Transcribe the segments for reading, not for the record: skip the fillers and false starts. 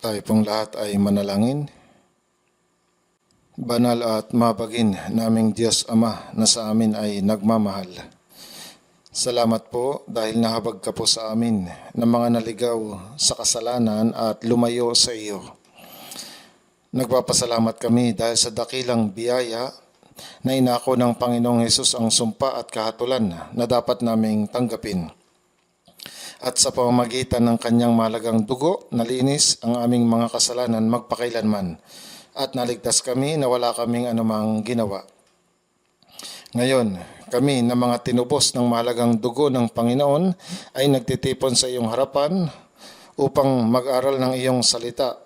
Tayo pong lahat ay manalangin. Banal at mabagin naming Diyos Ama na sa amin ay nagmamahal. Salamat po dahil nahabag ka po sa amin ng mga naligaw sa kasalanan at lumayo sa iyo. Nagpapasalamat kami dahil sa dakilang biyaya na inako ng Panginoong Hesus ang sumpa at kahatulan na dapat naming tanggapin. At sa pamamagitan ng kanyang mahalagang dugo, nalinis ang aming mga kasalanan magpakailanman at naligtas kami na wala kaming anumang ginawa. Ngayon, kami na mga tinubos ng mahalagang dugo ng Panginoon ay nagtitipon sa iyong harapan upang mag-aral ng iyong salita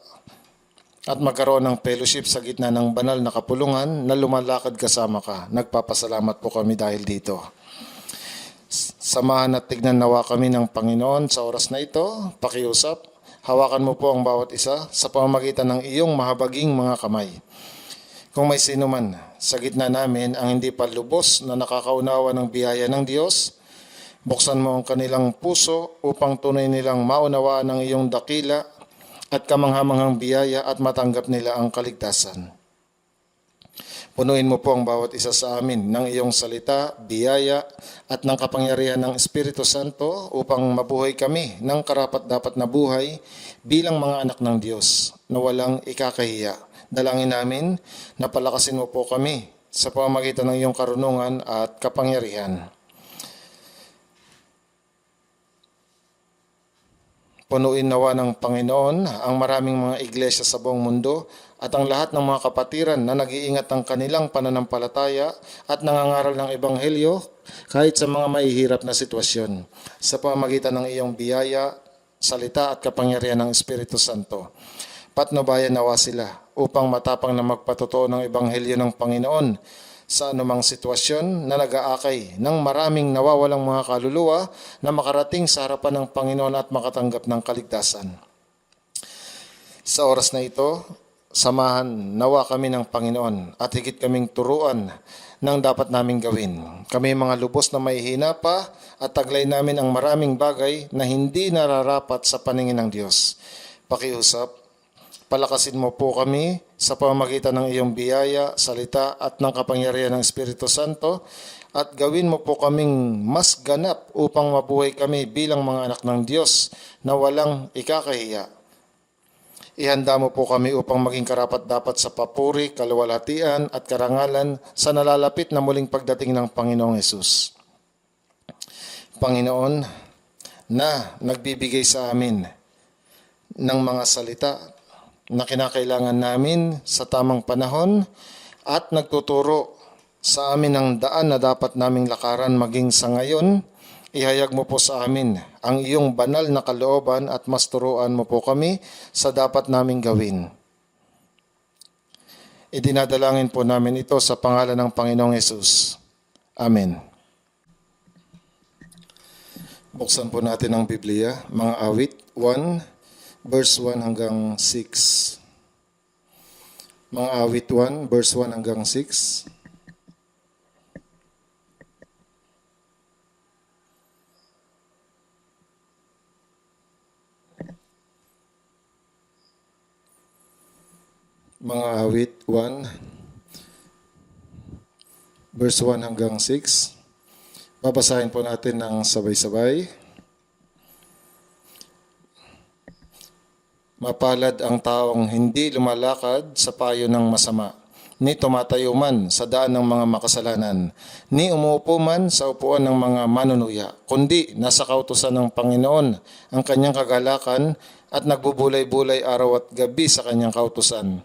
at magkaroon ng fellowship sa gitna ng banal na kapulungan na lumalakad kasama ka. Nagpapasalamat po kami dahil dito. Samahan at tignan nawa kami ng Panginoon sa oras na ito. Pakiusap, hawakan mo po ang bawat isa sa pamamagitan ng iyong mahabaging mga kamay. Kung may sino man sa gitna namin ang hindi pa lubos na nakakaunawa ng biyaya ng Diyos, buksan mo ang kanilang puso upang tunay nilang maunawaan ang iyong dakila at kamanghamanghang biyaya at matanggap nila ang kaligtasan. Punuin mo po ang bawat isa sa amin ng iyong salita, biyaya at ng kapangyarihan ng Espiritu Santo upang mabuhay kami ng karapat-dapat na buhay bilang mga anak ng Diyos na walang ikakahiya. Dalangin namin na palakasin mo po kami sa pamamagitan ng iyong karunungan at kapangyarihan. Punuin nawa ng Panginoon ang maraming mga iglesia sa buong mundo at ang lahat ng mga kapatiran na nag-iingat ng kanilang pananampalataya at nangangaral ng Ebanghelyo kahit sa mga mahihirap na sitwasyon sa pamamagitan ng iyong biyaya, salita at kapangyarihan ng Espiritu Santo. Patnubayan nawa sila upang matapang na magpatotoo ng Ebanghelyo ng Panginoon sa anumang sitwasyon na nag-aakay ng maraming nawawalang mga kaluluwa na makarating sa harapan ng Panginoon at makatanggap ng kaligtasan. Sa oras na ito, samahan nawa kami ng Panginoon at higit kaming turuan ng dapat naming gawin. Kami mga lubos na mahihina pa at taglay namin ang maraming bagay na hindi nararapat sa paningin ng Diyos. Pakiusap, palakasin mo po kami sa pamamagitan ng iyong biyaya, salita at ng kapangyarihan ng Espiritu Santo at gawin mo po kaming mas ganap upang mabuhay kami bilang mga anak ng Diyos na walang ikakahiya. Ihanda mo po kami upang maging karapat-dapat sa papuri, kaluwalhatian at karangalan sa nalalapit na muling pagdating ng Panginoong Hesus. Panginoon, na nagbibigay sa amin ng mga salita na kinakailangan namin sa tamang panahon at nagtuturo sa amin ng daan na dapat naming lakaran maging sa ngayon, ihayag mo po sa amin ang iyong banal na kalooban at mas turuan mo po kami sa dapat naming gawin. Idinadalangin po namin ito sa pangalan ng Panginoong Hesus. Amen. Buksan po natin ang Biblia, mga awit 1, verse 1 hanggang 6. Mga awit 1, verse 1 hanggang 6. Mga awit 1, verse 1 hanggang 6. Babasahin po natin ng sabay-sabay. Mapalad ang taong hindi lumalakad sa payo ng masama, ni tumatayo man sa daan ng mga makasalanan, ni umuupo man sa upuan ng mga manunuya, kundi nasa kautusan ng Panginoon ang kanyang kagalakan at nagbubulay-bulay araw at gabi sa kanyang kautusan.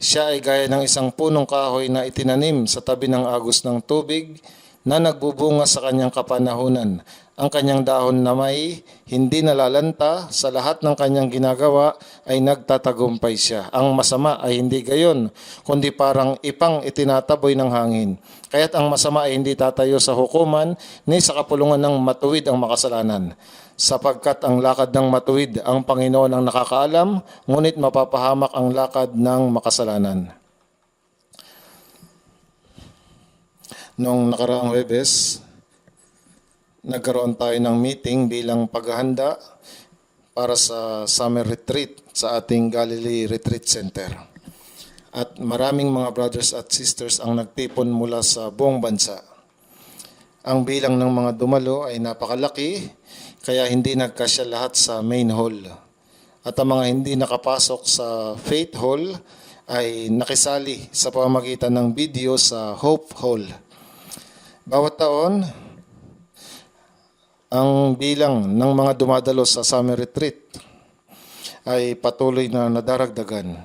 Siya ay gaya ng isang punong kahoy na itinanim sa tabi ng agos ng tubig na nagbubunga sa kanyang kapanahunan. Ang kanyang dahon na may hindi nalalanta, sa lahat ng kanyang ginagawa ay nagtatagumpay siya. Ang masama ay hindi gayon, kundi parang ipang itinataboy ng hangin. Kaya't ang masama ay hindi tatayo sa hukuman, ni sa kapulungan ng matuwid ang makasalanan. Sapagkat ang lakad ng matuwid ang Panginoon ang nakakaalam, ngunit mapapahamak ang lakad ng makasalanan. Noong nakaraang Huwebes, nagkaroon tayo ng meeting bilang paghahanda para sa summer retreat sa ating Galilee Retreat Center. At maraming mga brothers at sisters ang nagtipon mula sa buong bansa. Ang bilang ng mga dumalo ay napakalaki, kaya hindi nagkasya lahat sa main hall. At ang mga hindi nakapasok sa Faith Hall ay nakisali sa pamamagitan ng video sa Hope Hall. Bawat taon, ang bilang ng mga dumadalo sa summer retreat ay patuloy na nadaragdagan.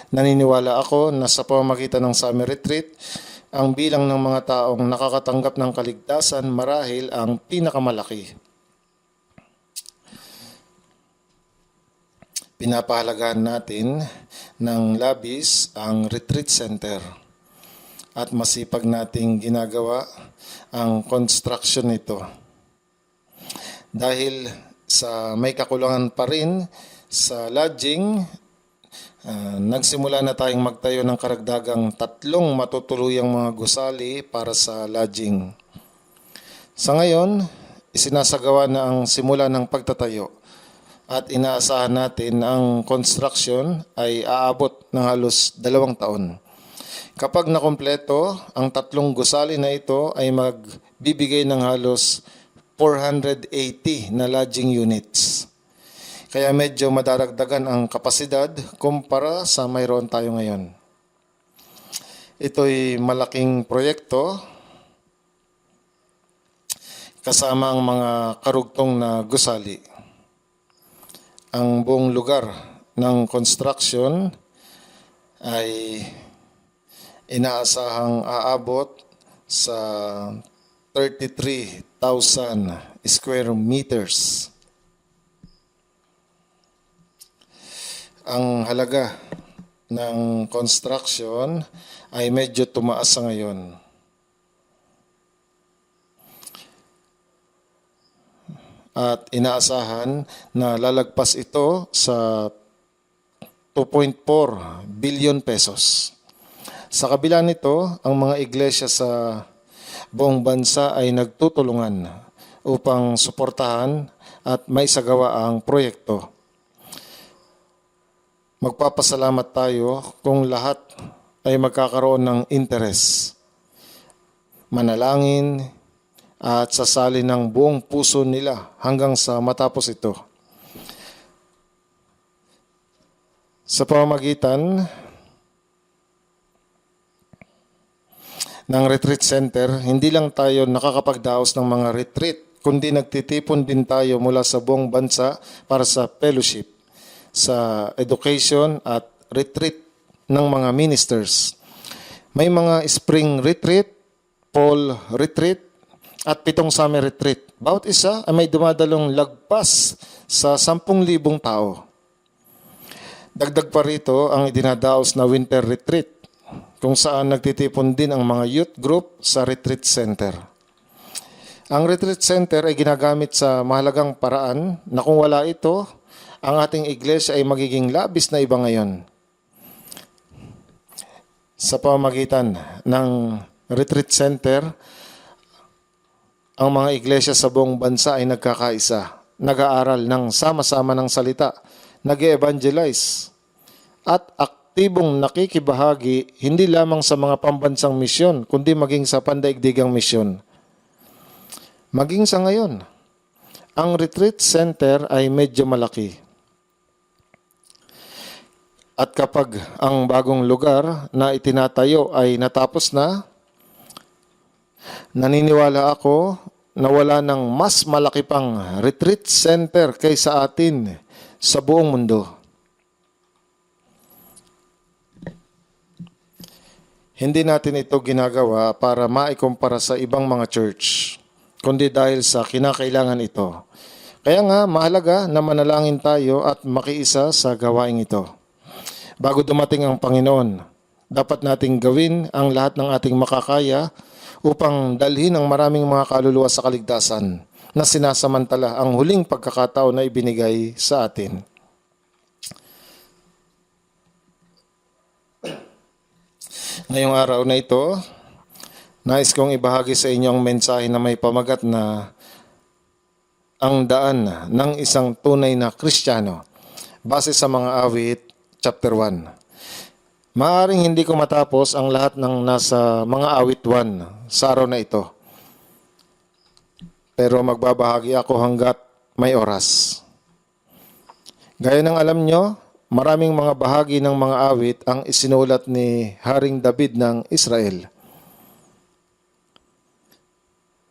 Naniniwala ako na sa pamamagitan ng summer retreat, ang bilang ng mga taong nakakatanggap ng kaligtasan marahil ang pinakamalaki. Pinapahalagahan natin ng labis ang retreat center at masipag nating ginagawa ang construction nito. Dahil sa may kakulangan pa rin sa lodging, nagsimula na tayong magtayo ng karagdagang 3 matutuluyang mga gusali para sa lodging. Sa ngayon, isinasagawa na ang simula ng pagtatayo at inaasahan natin na ang construction ay aabot ng halos 2 taon. Kapag nakumpleto, ang 3 gusali na ito ay magbibigay ng halos 480 na lodging units. Kaya medyo madaragdagan ang kapasidad kumpara sa mayroon tayo ngayon. Ito'y malaking proyekto kasama ang mga karugtong na gusali. Ang buong lugar ng construction ay inaasahang aabot sa 33,000 square meters. Ang halaga ng construction ay medyo tumaas sa ngayon. At inaasahan na lalagpas ito sa 2.4 billion pesos. Sa kabila nito, ang mga iglesia sa buong bansa ay nagtutulungan upang suportahan at maisagawa ang proyekto. Magpapasalamat tayo kung lahat ay magkakaroon ng interes, manalangin at sasali ng buong puso nila hanggang sa matapos ito. Sa pamamagitan ng retreat center, hindi lang tayo nakakapagdaos ng mga retreat, kundi nagtitipon din tayo mula sa buong bansa para sa fellowship, sa education at retreat ng mga ministers. May mga spring retreat, fall retreat, at 7 summer retreat. Bawat isa ay may dumadalong lagpas sa 10,000 tao. Dagdag pa rito ang idinadaos na winter retreat, kung saan nagtitipon din ang mga youth group sa retreat center. Ang retreat center ay ginagamit sa mahalagang paraan na kung wala ito, ang ating iglesia ay magiging labis na iba ngayon. Sa pamamagitan ng retreat center, ang mga iglesia sa buong bansa ay nagkakaisa, nag-aaral ng sama-sama ng salita, nag-evangelize, at aktibong nakikibahagi hindi lamang sa mga pambansang misyon, kundi maging sa pandaigdigang misyon. Maging sa ngayon, ang retreat center ay medyo malaki. At kapag ang bagong lugar na itinatayo ay natapos na, naniniwala ako na wala ng mas malaki pang retreat center kaysa atin sa buong mundo. Hindi natin ito ginagawa para maikumpara sa ibang mga church, kundi dahil sa kinakailangan ito. Kaya nga, mahalaga na manalangin tayo at makiisa sa gawaing ito. Bago dumating ang Panginoon, dapat nating gawin ang lahat ng ating makakaya upang dalhin ang maraming mga kaluluwa sa kaligtasan na sinasamantala ang huling pagkakataon na ibinigay sa atin. Ngayong araw na ito, nais kong ibahagi sa inyo ang mensahe na may pamagat na ang daan ng isang tunay na Kristiyano base sa mga awit, chapter 1. Maaaring hindi ko matapos ang lahat ng nasa mga awit 1 sa araw na ito. Pero magbabahagi ako hanggat may oras. Gaya ng alam nyo, maraming mga bahagi ng mga awit ang isinulat ni Haring David ng Israel.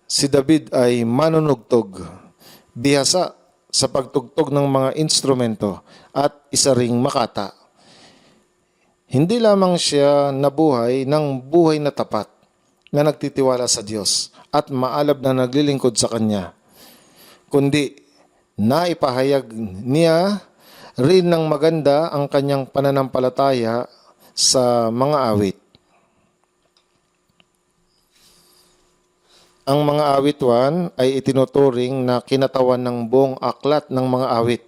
Si David ay manunugtog, bihasa sa pagtugtog ng mga instrumento at isa ring makata. Hindi lamang siya nabuhay ng buhay na tapat na nagtitiwala sa Diyos at maalab na naglilingkod sa Kanya, kundi naipahayag niya rin ng maganda ang kanyang pananampalataya sa mga awit. Ang mga awit 1 ay itinuturing na kinatawan ng buong aklat ng mga awit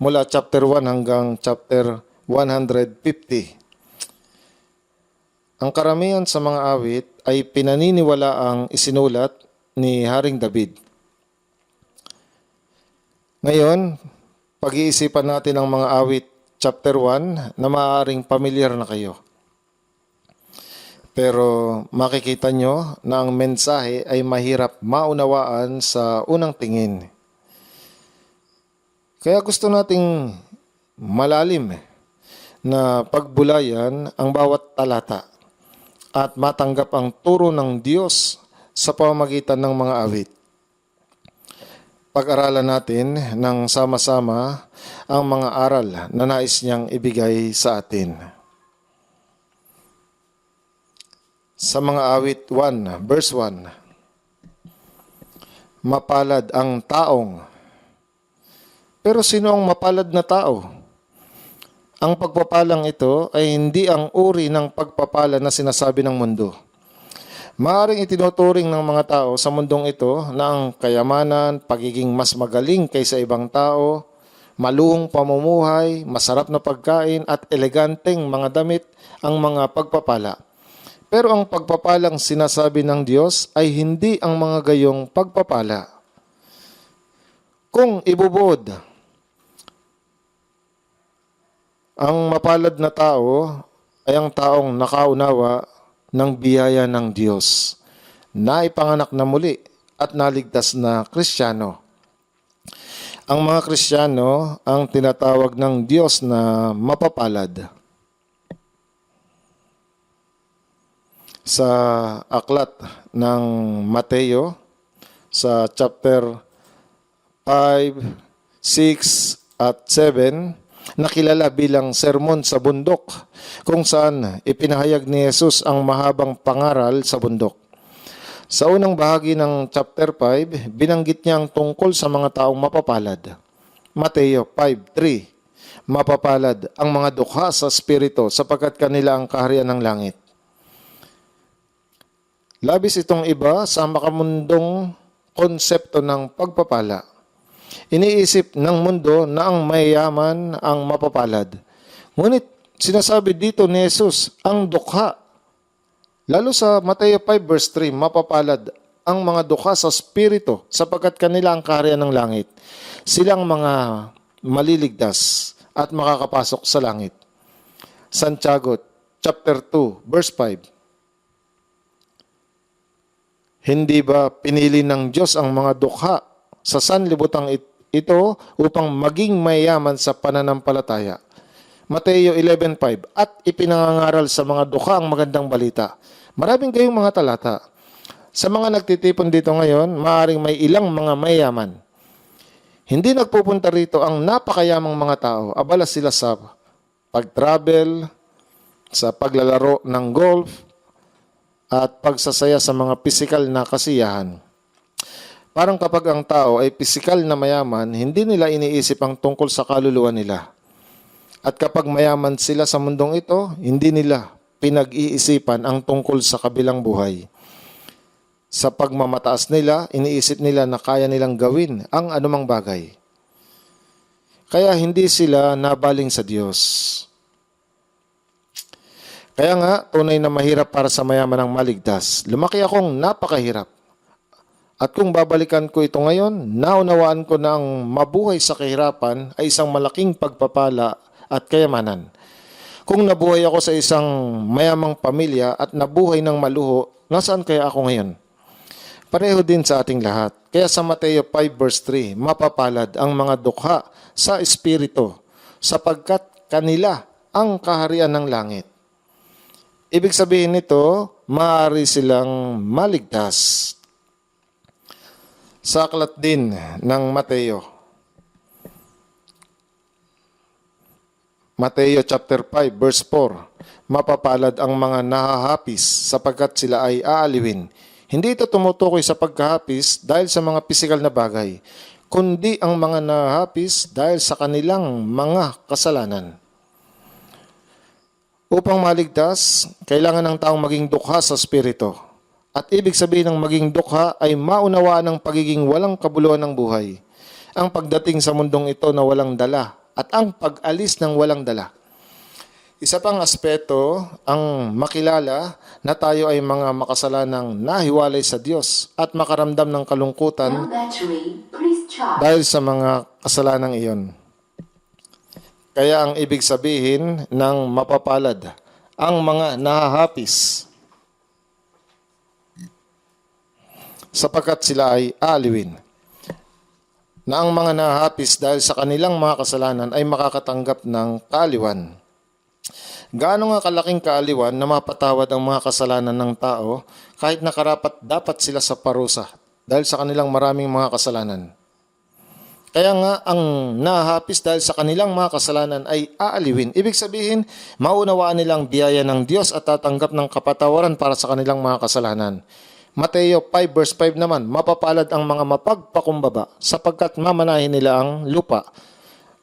mula chapter 1 hanggang chapter 150. Ang karamihan sa mga awit ay pinaniniwalaang isinulat ni Haring David. Ngayon, pag-iisipan natin ang mga awit chapter 1 na maaaring pamilyar na kayo. Pero makikita nyo na ang mensahe ay mahirap maunawaan sa unang tingin. Kaya gusto nating malalim na pagbulayan ang bawat talata at matanggap ang turo ng Diyos sa pamamagitan ng mga awit. Pag-aralan natin ng sama-sama ang mga aral na nais niyang ibigay sa atin. Sa mga awit 1, verse 1, mapalad ang taong. Pero sino ang mapalad na tao? Ang pagpapalang ito ay hindi ang uri ng pagpapala na sinasabi ng mundo. Maaaring itinuturing ng mga tao sa mundong ito na ang kayamanan, pagiging mas magaling kaysa ibang tao, maluhong pamumuhay, masarap na pagkain at eleganteng mga damit ang mga pagpapala. Pero ang pagpapalang sinasabi ng Diyos ay hindi ang mga gayong pagpapala. Kung ibubod ang mapalad na tao ay ang taong nakaunawa ng biyaya ng Diyos, na ipanganak na muli at naligtas na Kristiyano. Ang mga Kristiyano ang tinatawag ng Diyos na mapapalad. Sa aklat ng Mateo, sa chapter 5, 6 at 7, nakilala bilang sermon sa bundok, kung saan ipinahayag ni Jesus ang mahabang pangaral sa bundok. Sa unang bahagi ng chapter 5, binanggit niya ang tungkol sa mga taong mapapalad. Mateo 5:3, mapapalad ang mga dukha sa espiritu sapagkat kanila ang kaharian ng langit. Labis itong iba sa makamundong konsepto ng pagpapala. Iniisip ng mundo na ang mayayaman ang mapapalad. Ngunit sinasabi dito ni Jesus ang dukha. Lalo sa Mateo 5 verse 3, mapapalad ang mga dukha sa espiritu sapagkat kanila ang kaharian ng langit. Silang mga maliligtas at makakapasok sa langit. Santiago chapter 2 verse 5. Hindi ba pinili ng Diyos ang mga dukha sa sanlibutan ito upang maging mayaman sa pananampalataya? Mateo 11:5, at ipinangangaral sa mga dukha ang magandang balita. Maraming kayong mga talata. Sa mga nagtitipon dito ngayon, maaaring may ilang mga mayaman. Hindi nagpupunta rito ang napakayamang mga tao. Abala sila sa pag-travel, sa paglalaro ng golf, at pagsasaya sa mga pisikal na kasiyahan. Parang kapag ang tao ay pisikal na mayaman, hindi nila iniisip ang tungkol sa kaluluwa nila. At kapag mayaman sila sa mundong ito, hindi nila pinag-iisipan ang tungkol sa kabilang buhay. Sa pagmamataas nila, iniisip nila na kaya nilang gawin ang anumang bagay. Kaya hindi sila nabaling sa Diyos. Kaya nga, tunay na mahirap para sa mayaman ang maligtas. Lumaki akong napakahirap. At kung babalikan ko ito ngayon, naunawaan ko na ang mabuhay sa kahirapan ay isang malaking pagpapala at kayamanan. Kung nabuhay ako sa isang mayamang pamilya at nabuhay ng maluho, nasaan kaya ako ngayon? Pareho din sa ating lahat. Kaya sa Mateo 5 verse 3, mapapalad ang mga dukha sa espiritu, sapagkat kanila ang kaharian ng langit. Ibig sabihin nito, maaari silang maligtas. Sa aklat din ng Mateo chapter 5 verse 4, mapapalad ang mga nahahapis sapagkat sila ay aaliwin. Hindi ito tumutukoy sa pagkahapis dahil sa mga pisikal na bagay, kundi ang mga nahahapis dahil sa kanilang mga kasalanan. Upang maligtas, kailangan ng taong maging dukha sa espiritu. At ibig sabihin ng maging dukha ay maunawaan ang pagiging walang kabuluhan ng buhay, ang pagdating sa mundong ito na walang dala, at ang pag-alis ng walang dala. Isa pang aspeto ang makilala na tayo ay mga makasalanang nahiwalay sa Diyos at makaramdam ng kalungkutan dahil sa mga kasalanang iyon. Kaya ang ibig sabihin ng mapapalad, ang mga nahahapis, sapagkat sila ay aaliwin. Na ang mga nahahapis dahil sa kanilang mga kasalanan ay makakatanggap ng kaaliwan. Gaano nga kalaking kaaliwan na mapatawad ang mga kasalanan ng tao kahit nakarapat dapat sila sa parusa dahil sa kanilang maraming mga kasalanan. Kaya nga ang nahahapis dahil sa kanilang mga kasalanan ay aaliwin. Ibig sabihin, maunawaan nilang biyaya ng Diyos at tatanggap ng kapatawaran para sa kanilang mga kasalanan. Mateo 5 verse 5 naman, mapapalad ang mga mapagpakumbaba sapagkat mamanahin nila ang lupa.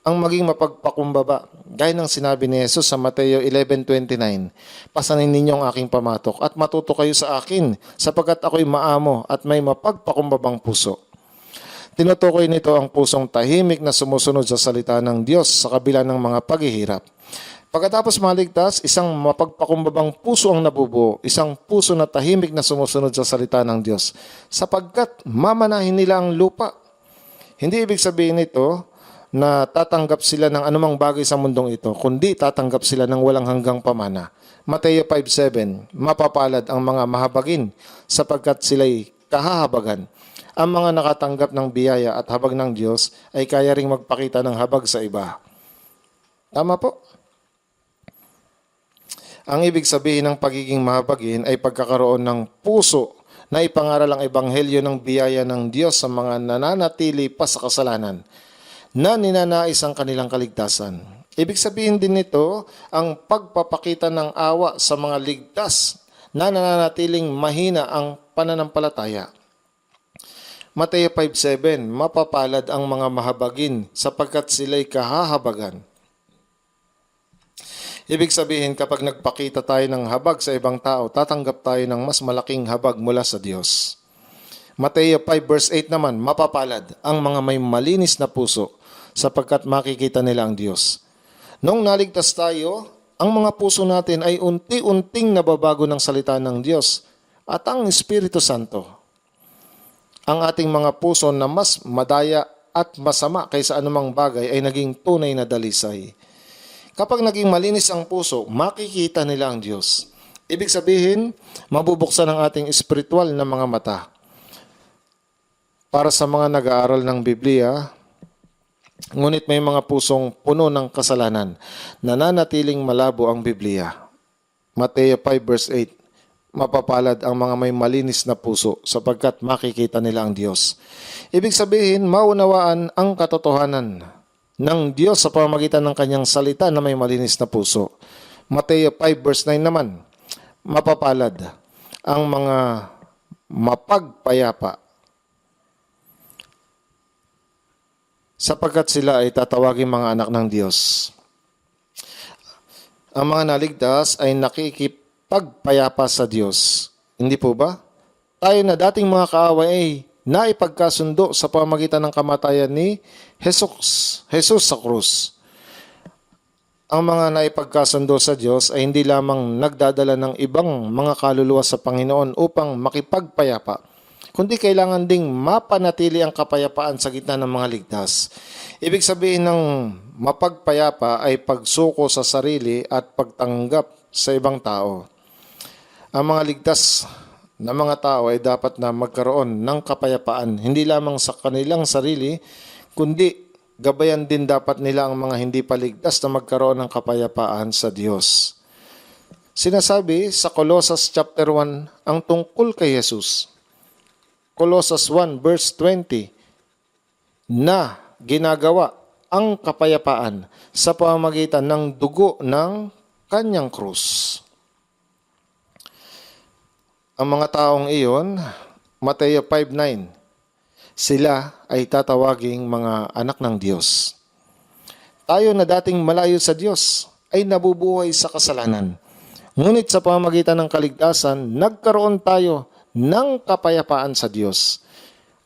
Ang maging mapagpakumbaba, gaya ng sinabi ni Jesus sa Mateo 11:29, pasanin ninyo ang aking pamatok at matuto kayo sa akin sapagkat ako'y maamo at may mapagpakumbabang puso. Tinutukoy nito ang pusong tahimik na sumusunod sa salita ng Diyos sa kabila ng mga paghihirap. Pagkatapos maligtas, isang mapagpakumbabang puso ang nabubuo, isang puso na tahimik na sumusunod sa salita ng Diyos, sapagkat mamanahin nila ang lupa. Hindi ibig sabihin nito na tatanggap sila ng anumang bagay sa mundong ito, kundi tatanggap sila ng walang hanggang pamana. Mateo 5:7, mapapalad ang mga mahabagin, sapagkat sila'y kahahabagan. Ang mga nakatanggap ng biyaya at habag ng Diyos ay kaya ring magpakita ng habag sa iba. Tama po? Ang ibig sabihin ng pagiging mahabagin ay pagkakaroon ng puso na ipangaral ang ebanghelyo ng biyaya ng Diyos sa mga nananatili pa sa kasalanan na ninanais ang kanilang kaligtasan. Ibig sabihin din nito ang pagpapakita ng awa sa mga ligtas na nananatiling mahina ang pananampalataya. Mateo 5:7, mapapalad ang mga mahabagin sapagkat sila'y kahahabagan. Ibig sabihin kapag nagpakita tayo ng habag sa ibang tao, tatanggap tayo ng mas malaking habag mula sa Diyos. Mateo 5 verse 8 naman, mapapalad ang mga may malinis na puso sapagkat makikita nila ang Diyos. Nung naligtas tayo, ang mga puso natin ay unti-unting nababago ng salita ng Diyos at ang Espiritu Santo. Ang ating mga puso na mas madaya at masama kaysa anumang bagay ay naging tunay na dalisay. Kapag naging malinis ang puso, makikita nila ang Diyos. Ibig sabihin, mabubuksan ang ating espiritual na mga mata. Para sa mga nag-aaral ng Biblia, ngunit may mga pusong puno ng kasalanan, nananatiling malabo ang Biblia. Mateo 5 verse 8, mapapalad ang mga may malinis na puso sapagkat makikita nila ang Diyos. Ibig sabihin, maunawaan ang katotohanan ng Diyos sa pamamagitan ng kanyang salita na may malinis na puso. Mateo 5 verse 9 naman, mapapalad ang mga mapagpayapa sapagkat sila ay tatawaging mga anak ng Diyos. Ang mga naligtas ay nakikipagpayapa sa Diyos. Hindi po ba? Tayo na dating mga kaaway ay naipagkasundo sa pamamagitan ng kamatayan ni Jesus sa krus. Ang mga naipagkasundo sa Diyos ay hindi lamang nagdadala ng ibang mga kaluluwa sa Panginoon upang makipagpayapa, kundi kailangan ding mapanatili ang kapayapaan sa gitna ng mga ligtas. Ibig sabihin ng mapagpayapa ay pagsuko sa sarili at pagtanggap sa ibang tao. Ang mga ligtas na mga tao ay dapat na magkaroon ng kapayapaan, hindi lamang sa kanilang sarili, kundi gabayan din dapat nila ang mga hindi paligtas na magkaroon ng kapayapaan sa Diyos. Sinasabi sa Colossus chapter 1 ang tungkol kay Jesus. Colossus 1 verse 20 na ginagawa ang kapayapaan sa pamamagitan ng dugo ng kanyang krus. Ang mga taong iyon, Mateo 5:9, sila ay tatawaging mga anak ng Diyos. Tayo na dating malayo sa Diyos ay nabubuhay sa kasalanan. Ngunit sa pamamagitan ng kaligtasan, nagkaroon tayo ng kapayapaan sa Diyos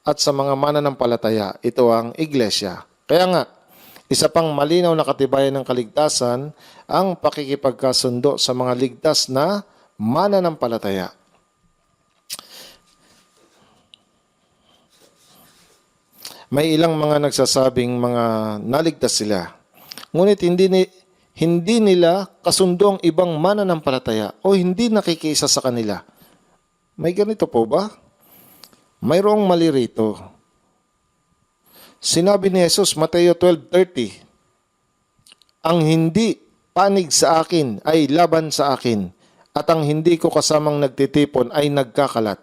at sa mga mananampalataya. Ito ang iglesia. Kaya nga, isa pang malinaw na katibayan ng kaligtasan ang pakikipagkasundo sa mga ligtas na mananampalataya. May ilang mga nagsasabing mga naligtas sila. Ngunit hindi nila kasundo ang ibang mananampalataya o hindi nakikisa sa kanila. May ganito po ba? Mayroong mali rito. Sinabi ni Jesus, Mateo 12:30, ang hindi panig sa akin ay laban sa akin, at ang hindi ko kasamang nagtitipon ay nagkakalat.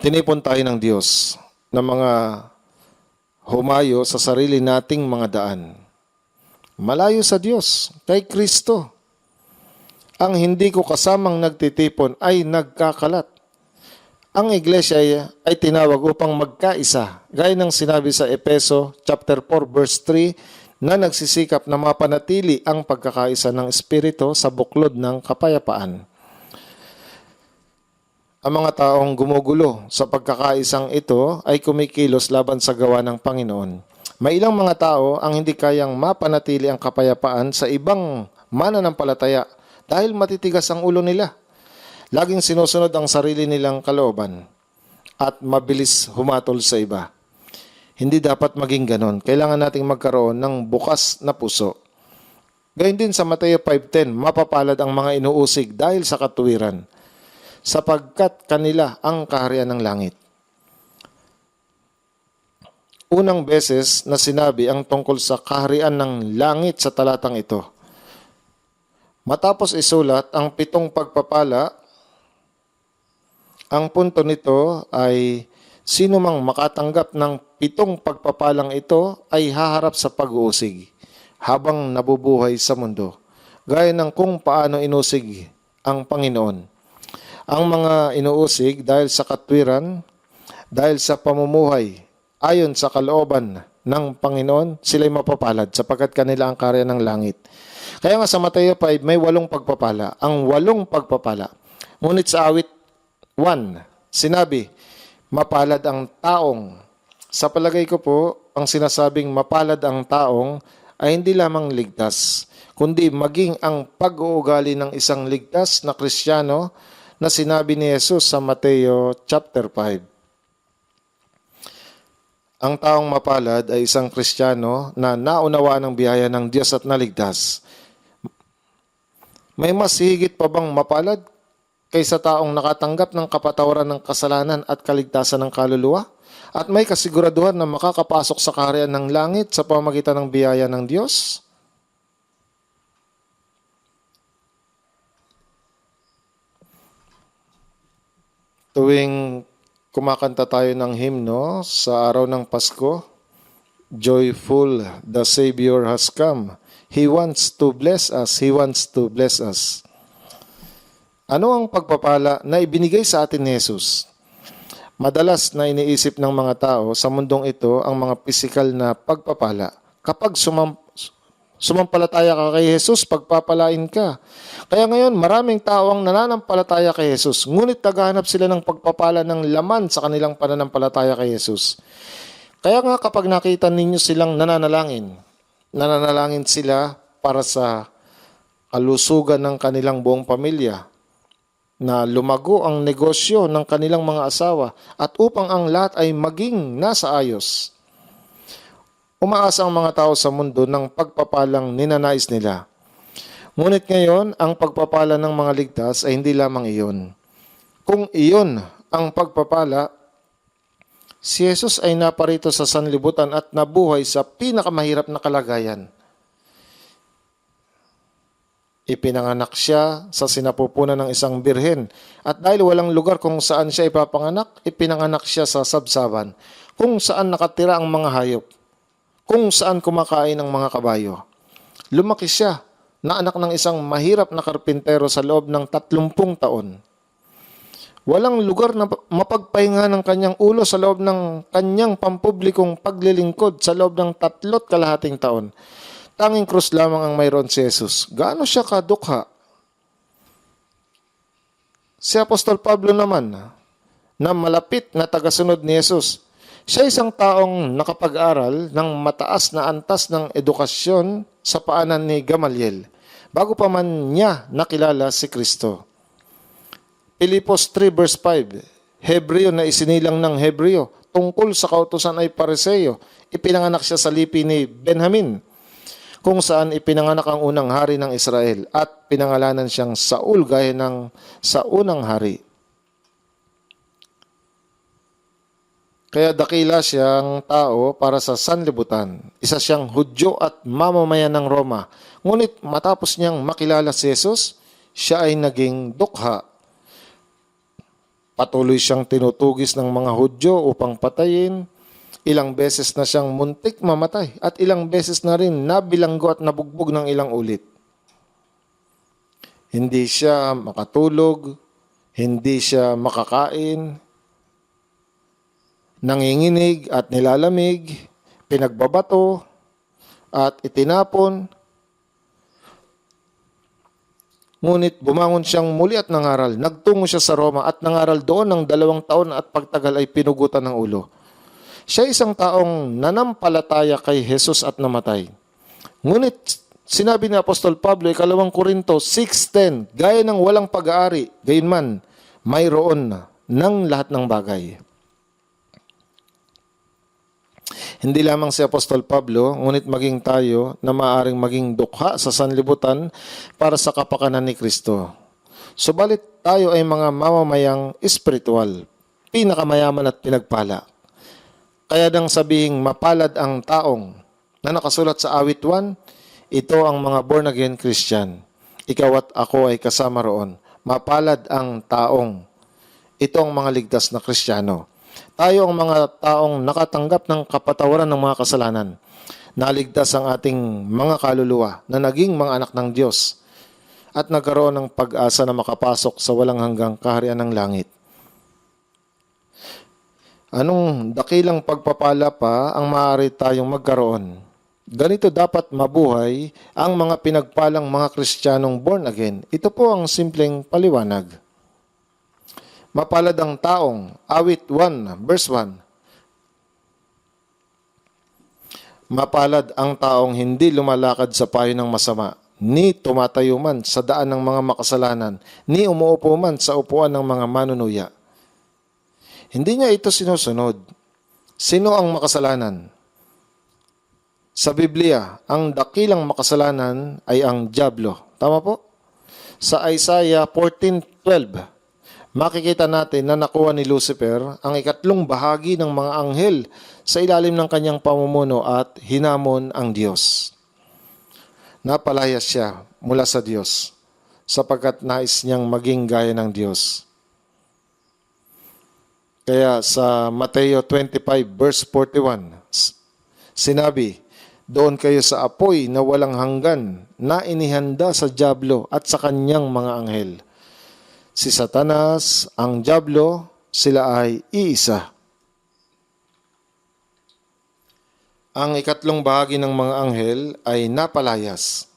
Tinipon tayo ng Diyos na mga humayo sa sarili nating mga daan. Malayo sa Diyos, kay Kristo. Ang hindi ko kasamang nagtitipon ay nagkakalat. Ang iglesia ay tinawag upang magkaisa, gaya ng sinabi sa Efeso chapter 4 verse 3 na nagsisikap na mapanatili ang pagkakaisa ng Espiritu sa buklod ng kapayapaan. Ang mga taong gumugulo sa pagkakaisang ito ay kumikilos laban sa gawa ng Panginoon. May ilang mga tao ang hindi kayang mapanatili ang kapayapaan sa ibang mananampalataya dahil matitigas ang ulo nila. Laging sinusunod ang sarili nilang kalooban at mabilis humatol sa iba. Hindi dapat maging ganon. Kailangan nating magkaroon ng bukas na puso. Gayun din sa Mateo 5:10, mapapalad ang mga inuusig dahil sa katuwiran, sapagkat kanila ang kaharian ng langit. Unang beses na sinabi ang tungkol sa kaharian ng langit sa talatang ito. Matapos isulat ang 7 pagpapala, ang punto nito ay sino mang makatanggap ng 7 pagpapalang ito ay haharap sa pag-uusig habang nabubuhay sa mundo, gaya ng kung paano inusig ang Panginoon. Ang mga inuusig dahil sa katwiran, dahil sa pamumuhay, ayon sa kalooban ng Panginoon, sila'y mapapalad sapagkat kanila ang kaharian ng langit. Kaya nga sa Mateo 5, may 8 pagpapala. Ang 8 pagpapala. Ngunit sa awit 1, sinabi, mapalad ang taong. Sa palagay ko po, ang sinasabing mapalad ang taong ay hindi lamang ligtas, kundi maging ang pag-uugali ng isang ligtas na Kristiyano na sinabi ni Jesus sa Mateo chapter 5. Ang taong mapalad ay isang Kristiyano na naunawaan ang biyaya ng Diyos at naligtas. May mas higit pa bang mapalad kaysa taong nakatanggap ng kapatawaran ng kasalanan at kaligtasan ng kaluluwa? At may kasiguraduhan na makakapasok sa kaharian ng langit sa pamamagitan ng biyaya ng Diyos? Tuwing kumakanta tayo ng himno sa araw ng Pasko, joyful, the Savior has come. He wants to bless us. He wants to bless us. Ano ang pagpapala na ibinigay sa atin ni Jesus? Madalas na iniisip ng mga tao sa mundong ito ang mga pisikal na pagpapala. Kapag sumampalataya ka kay Jesus, pagpapalain ka. Kaya ngayon, maraming tao ang nananampalataya kay Jesus, ngunit naghahanap sila ng pagpapala ng laman sa kanilang pananampalataya kay Jesus. Kaya nga kapag nakita ninyo silang nananalangin sila para sa kalusugan ng kanilang buong pamilya, na lumago ang negosyo ng kanilang mga asawa at upang ang lahat ay maging nasa ayos. Umaasa ang mga tao sa mundo ng pagpapalang ninanais nila. Ngunit ngayon, ang pagpapala ng mga ligtas ay hindi lamang iyon. Kung iyon ang pagpapala, si Jesus ay naparito sa sanlibutan at nabuhay sa pinakamahirap na kalagayan. Ipinanganak siya sa sinapupunan ng isang birhen at dahil walang lugar kung saan siya ipapanganak, ipinanganak siya sa sabsaban, kung saan nakatira ang mga hayop, kung saan kumakain ang mga kabayo. Lumaki siya na anak ng isang mahirap na karpintero sa loob ng 30 taon. Walang lugar na mapagpahinga ng kanyang ulo sa loob ng kanyang pampublikong paglilingkod sa loob ng 3.5 taon. Tanging krus lamang ang mayroon si Jesus. Gaano siya kadukha? Si Apostol Pablo naman, na malapit na tagasunod ni Jesus, siya isang taong nakapag-aral ng mataas na antas ng edukasyon sa paanan ni Gamaliel, bago pa man niya nakilala si Kristo. Pilipos 3 verse 5, Hebreo na isinilang ng Hebreo, tungkol sa kautusan ay Pariseo, ipinanganak siya sa lipi ni Benjamin, kung saan ipinanganak ang unang hari ng Israel at pinangalanan siyang Saul gaya ng sa unang hari. Kaya dakila siyang tao para sa sanlibutan. Isa siyang Hudyo at mamamayan ng Roma. Ngunit matapos niyang makilala si Jesus, siya ay naging dukha. Patuloy siyang tinutugis ng mga Hudyo upang patayin. Ilang beses na siyang muntik mamatay at ilang beses na rin nabilanggo at nabugbog ng ilang ulit. Hindi siya makatulog, hindi siya makakain, nanginginig at nilalamig, pinagbabato at itinapon. Ngunit bumangon siyang muli at nangaral. Nagtungo siya sa Roma at nangaral doon ng 2 taon at pagtagal ay pinugutan ng ulo. Siya isang taong nanampalataya kay Jesus at namatay. Ngunit sinabi ni Apostol Pablo, 2 Korinto 6:10, gaya ng walang pag-aari, gayunman mayroon ng lahat ng bagay. Hindi lamang si Apostol Pablo, ngunit maging tayo na maaaring maging dukha sa sanlibutan para sa kapakanan ni Kristo. Subalit tayo ay mga mamamayang espiritual, pinakamayaman at pinagpala. Kaya nang sabihing mapalad ang taong na nakasulat sa awit 1, ito ang mga born-again Christian. Ikaw at ako ay kasama roon. Mapalad ang taong. Ito ang mga ligtas na Kristiyano. Tayo ang mga taong nakatanggap ng kapatawaran ng mga kasalanan. Naligtas ang ating mga kaluluwa na naging mga anak ng Diyos at nagkaroon ng pag-asa na makapasok sa walang hanggang kaharian ng langit. Anong dakilang pagpapala pa ang maaari tayong magkaroon? Ganito dapat mabuhay ang mga pinagpalang mga Kristiyanong born again. Ito po ang simpleng paliwanag. Mapalad ang taong, awit 1, verse 1. Mapalad ang taong hindi lumalakad sa payo ng masama, ni tumatayo man sa daan ng mga makasalanan, ni umuupo man sa upuan ng mga manunuya. Hindi niya ito sinusunod. Sino ang makasalanan? Sa Biblia, ang dakilang makasalanan ay ang dyablo. Tama po? Sa Isaiah 14:12, makikita natin na nakuha ni Lucifer ang 3 bahagi ng mga anghel sa ilalim ng kanyang pamumuno at hinamon ang Diyos. Napalayas siya mula sa Diyos sapagkat nais niyang maging gaya ng Diyos. Kaya sa Mateo 25 verse 41, sinabi, doon kayo sa apoy na walang hanggan na inihanda sa dyablo at sa kanyang mga anghel. Si Satanas, ang dyablo, sila ay iisa. Ang 3 bahagi ng mga anghel ay napalayas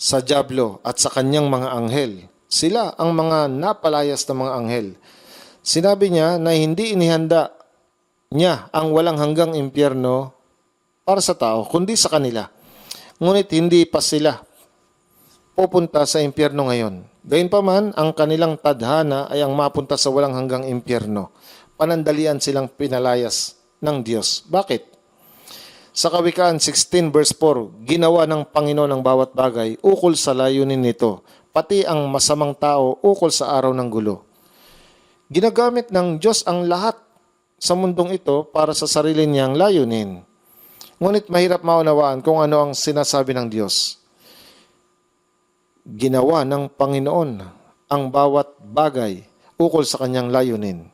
sa dyablo at sa kanyang mga anghel. Sila ang mga napalayas na mga anghel. Sinabi niya na hindi inihanda niya ang walang hanggang impyerno para sa tao, kundi sa kanila. Ngunit hindi pa sila pupunta sa impyerno ngayon. Gayunpaman, ang kanilang tadhana ay ang mapunta sa walang hanggang impyerno. Panandalian silang pinalayas ng Diyos. Bakit? Sa Kawikaan 16 verse 4, ginawa ng Panginoon ang bawat bagay ukol sa layunin nito, pati ang masamang tao ukol sa araw ng gulo. Ginagamit ng Diyos ang lahat sa mundong ito para sa sarili niyang layunin. Ngunit mahirap maunawaan kung ano ang sinasabi ng Diyos. Ginawa ng Panginoon ang bawat bagay ukol sa kanyang layunin,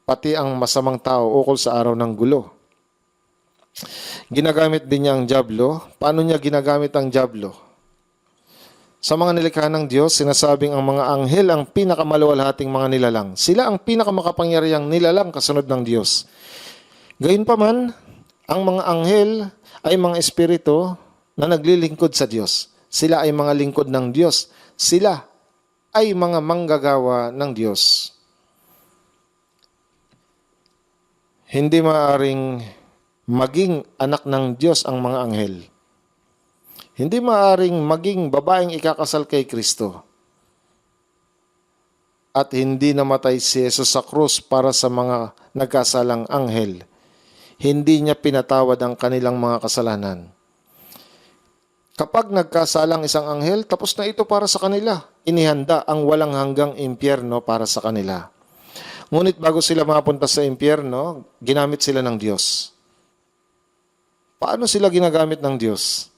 pati ang masamang tao ukol sa araw ng gulo. Ginagamit din niya ang dyablo. Paano niya ginagamit ang dyablo? Sa mga nilikha ng Diyos, sinasabing ang mga anghel ang pinakamaluwalhating mga nilalang. Sila ang pinakamakapangyarihang nilalang kasunod ng Diyos. Gayunpaman, ang mga anghel ay mga espiritu na naglilingkod sa Diyos. Sila ay mga lingkod ng Diyos. Sila ay mga manggagawa ng Diyos. Hindi maaaring maging anak ng Diyos ang mga anghel. Hindi maaaring maging babaeng ikakasal kay Kristo. At hindi namatay si Jesus sa krus para sa mga nagkasalang anghel. Hindi niya pinatawad ang kanilang mga kasalanan. Kapag nagkasalang isang anghel, tapos na ito para sa kanila. Inihanda ang walang hanggang impyerno para sa kanila. Ngunit bago sila mapunta sa impyerno, ginamit sila ng Diyos. Paano sila ginagamit ng Diyos?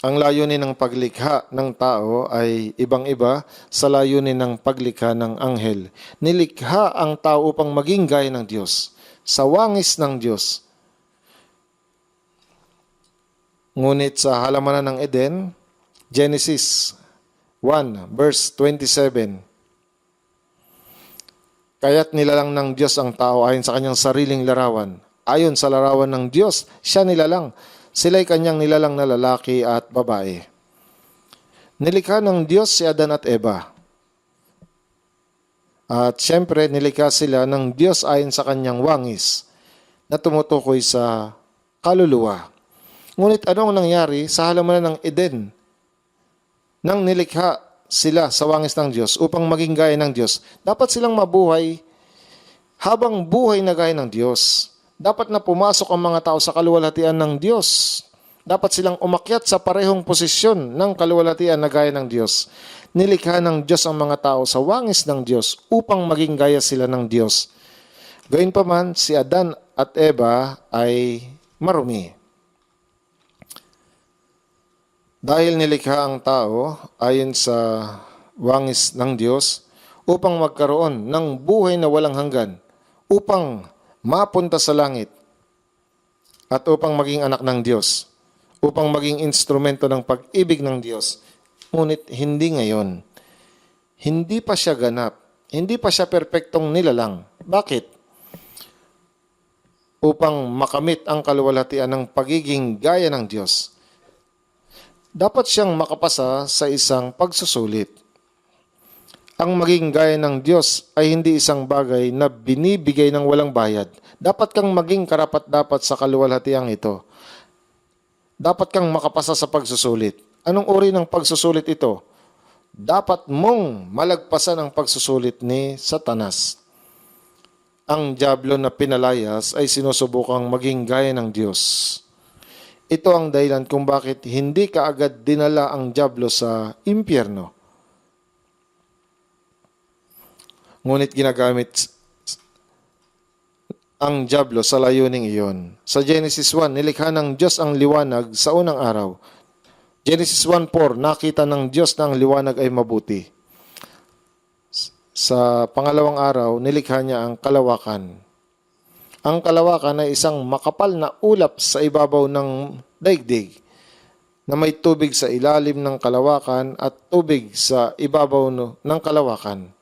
Ang layunin ng paglikha ng tao ay ibang-iba sa layunin ng paglikha ng anghel. Nilikha ang tao upang maging gaya ng Diyos, sa wangis ng Diyos. Ngunit sa halamanan ng Eden, Genesis 1 verse 27, kaya't nilalang ng Diyos ang tao ayon sa kanyang sariling larawan. Ayon sa larawan ng Diyos, siya nilalang. Sila'y kanyang nilalang na lalaki at babae. Nilikha ng Diyos si Adan at Eva. At siyempre, nilikha sila ng Diyos ayon sa kanyang wangis na tumutukoy sa kaluluwa. Ngunit ano ang nangyari sa halamanan ng Eden? Nang nilikha sila sa wangis ng Diyos upang maging gaya ng Diyos, dapat silang mabuhay habang buhay na gaya ng Diyos. Dapat na pumasok ang mga tao sa kaluwalhatian ng Diyos. Dapat silang umakyat sa parehong posisyon ng kaluwalhatian na gaya ng Diyos. Nilikha ng Diyos ang mga tao sa wangis ng Diyos upang maging gaya sila ng Diyos. Gayunpaman, si Adan at Eva ay marumi. Dahil nilikha ang tao ayon sa wangis ng Diyos upang magkaroon ng buhay na walang hanggan, upang mapunta sa langit, at upang maging anak ng Diyos, upang maging instrumento ng pag-ibig ng Diyos. Ngunit hindi ngayon. Hindi pa siya ganap. Hindi pa siya perpektong nilalang. Bakit? Upang makamit ang kaluwalhatian ng pagiging gaya ng Diyos, dapat siyang makapasa sa isang pagsusulit. Ang maging gaya ng Diyos ay hindi isang bagay na binibigay ng walang bayad. Dapat kang maging karapat-dapat sa kaluwalhatiang ito. Dapat kang makapasa sa pagsusulit. Anong uri ng pagsusulit ito? Dapat mong malagpasan ang pagsusulit ni Satanas. Ang dyablo na pinalayas ay sinusubukang maging gaya ng Diyos. Ito ang dahilan kung bakit hindi kaagad dinala ang dyablo sa impyerno. Ngunit ginagamit ang dyablo sa layuning iyon. Sa Genesis 1, nilikha ng Diyos ang liwanag sa unang araw. Genesis 1:4, nakita ng Diyos na ang liwanag ay mabuti. Sa pangalawang araw, nilikha niya ang kalawakan. Ang kalawakan ay isang makapal na ulap sa ibabaw ng daigdig na may tubig sa ilalim ng kalawakan at tubig sa ibabaw ng kalawakan.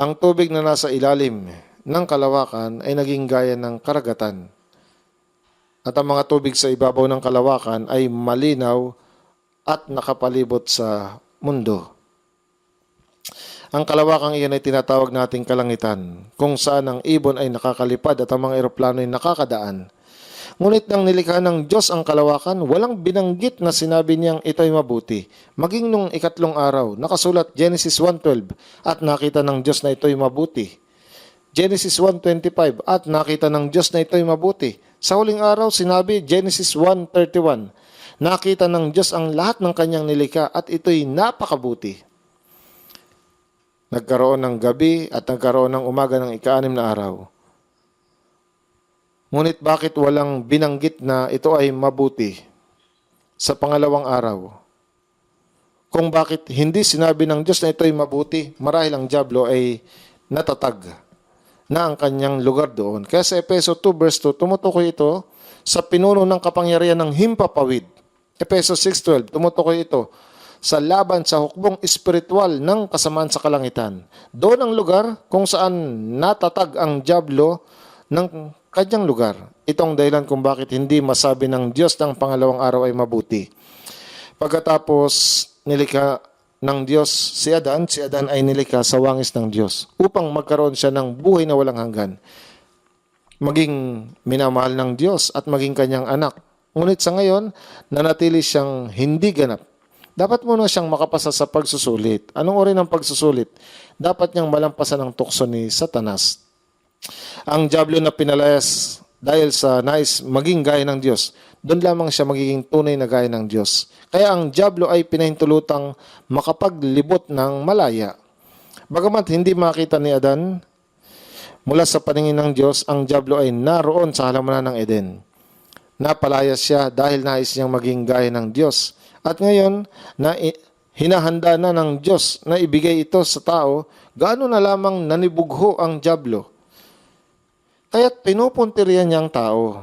Ang tubig na nasa ilalim ng kalawakan ay naging gaya ng karagatan. At ang mga tubig sa ibabaw ng kalawakan ay malinaw at nakapalibot sa mundo. Ang kalawakang iyon ay tinatawag nating kalangitan, kung saan ang ibon ay nakakalipad at ang mga eroplano ay nakakadaan. Ngunit nang nilikha ng Diyos ang kalawakan, walang binanggit na sinabi niyang ito'y mabuti. Maging nung ikatlong araw, nakasulat Genesis 1:12, at nakita ng Diyos na ito'y mabuti. Genesis 1:25, at nakita ng Diyos na ito'y mabuti. Sa huling araw, sinabi Genesis 1:31, nakita ng Diyos ang lahat ng kanyang nilikha at ito'y napakabuti. Nagkaroon ng gabi at nagkaroon ng umaga ng ika-6 na araw. Ngunit bakit walang binanggit na ito ay mabuti sa pangalawang araw? Kung bakit hindi sinabi ng Diyos na ito ay mabuti, marahil ang dyablo ay natatag na ang kanyang lugar doon. Kaya sa Efeso 2 verse 2, tumutukoy ito sa pinuno ng kapangyarihan ng himpapawid. Efeso 6:12, tumutukoy ito sa laban sa hukbong espiritual ng kasamaan sa kalangitan. Doon ang lugar kung saan natatag ang dyablo ng kanyang lugar. Itong dahilan kung bakit hindi masabi ng Diyos na ang pangalawang araw ay mabuti. Pagkatapos nilikha ng Diyos si Adan ay nilikha sa wangis ng Diyos upang magkaroon siya ng buhay na walang hanggan. Maging minamahal ng Diyos at maging kanyang anak. Ngunit sa ngayon, nanatili siyang hindi ganap. Dapat muna siyang makapasa sa pagsusulit. Anong uri ng pagsusulit? Dapat niyang malampasan ang tukso ni Satanas. Ang dyablo na pinalayas dahil sa nais maging gaya ng Diyos, doon lamang siya magiging tunay na gaya ng Diyos. Kaya ang dyablo ay pinahintulutang makapaglibot ng malaya. Bagamat hindi makita ni Adan, mula sa paningin ng Diyos, ang dyablo ay naroon sa halamanan ng Eden. Napalayas siya dahil nais niyang maging gaya ng Diyos. At ngayon, na hinahanda na ng Diyos na ibigay ito sa tao, gaano na lamang nanibugho ang dyablo. Kaya't pinupuntirya niya ang tao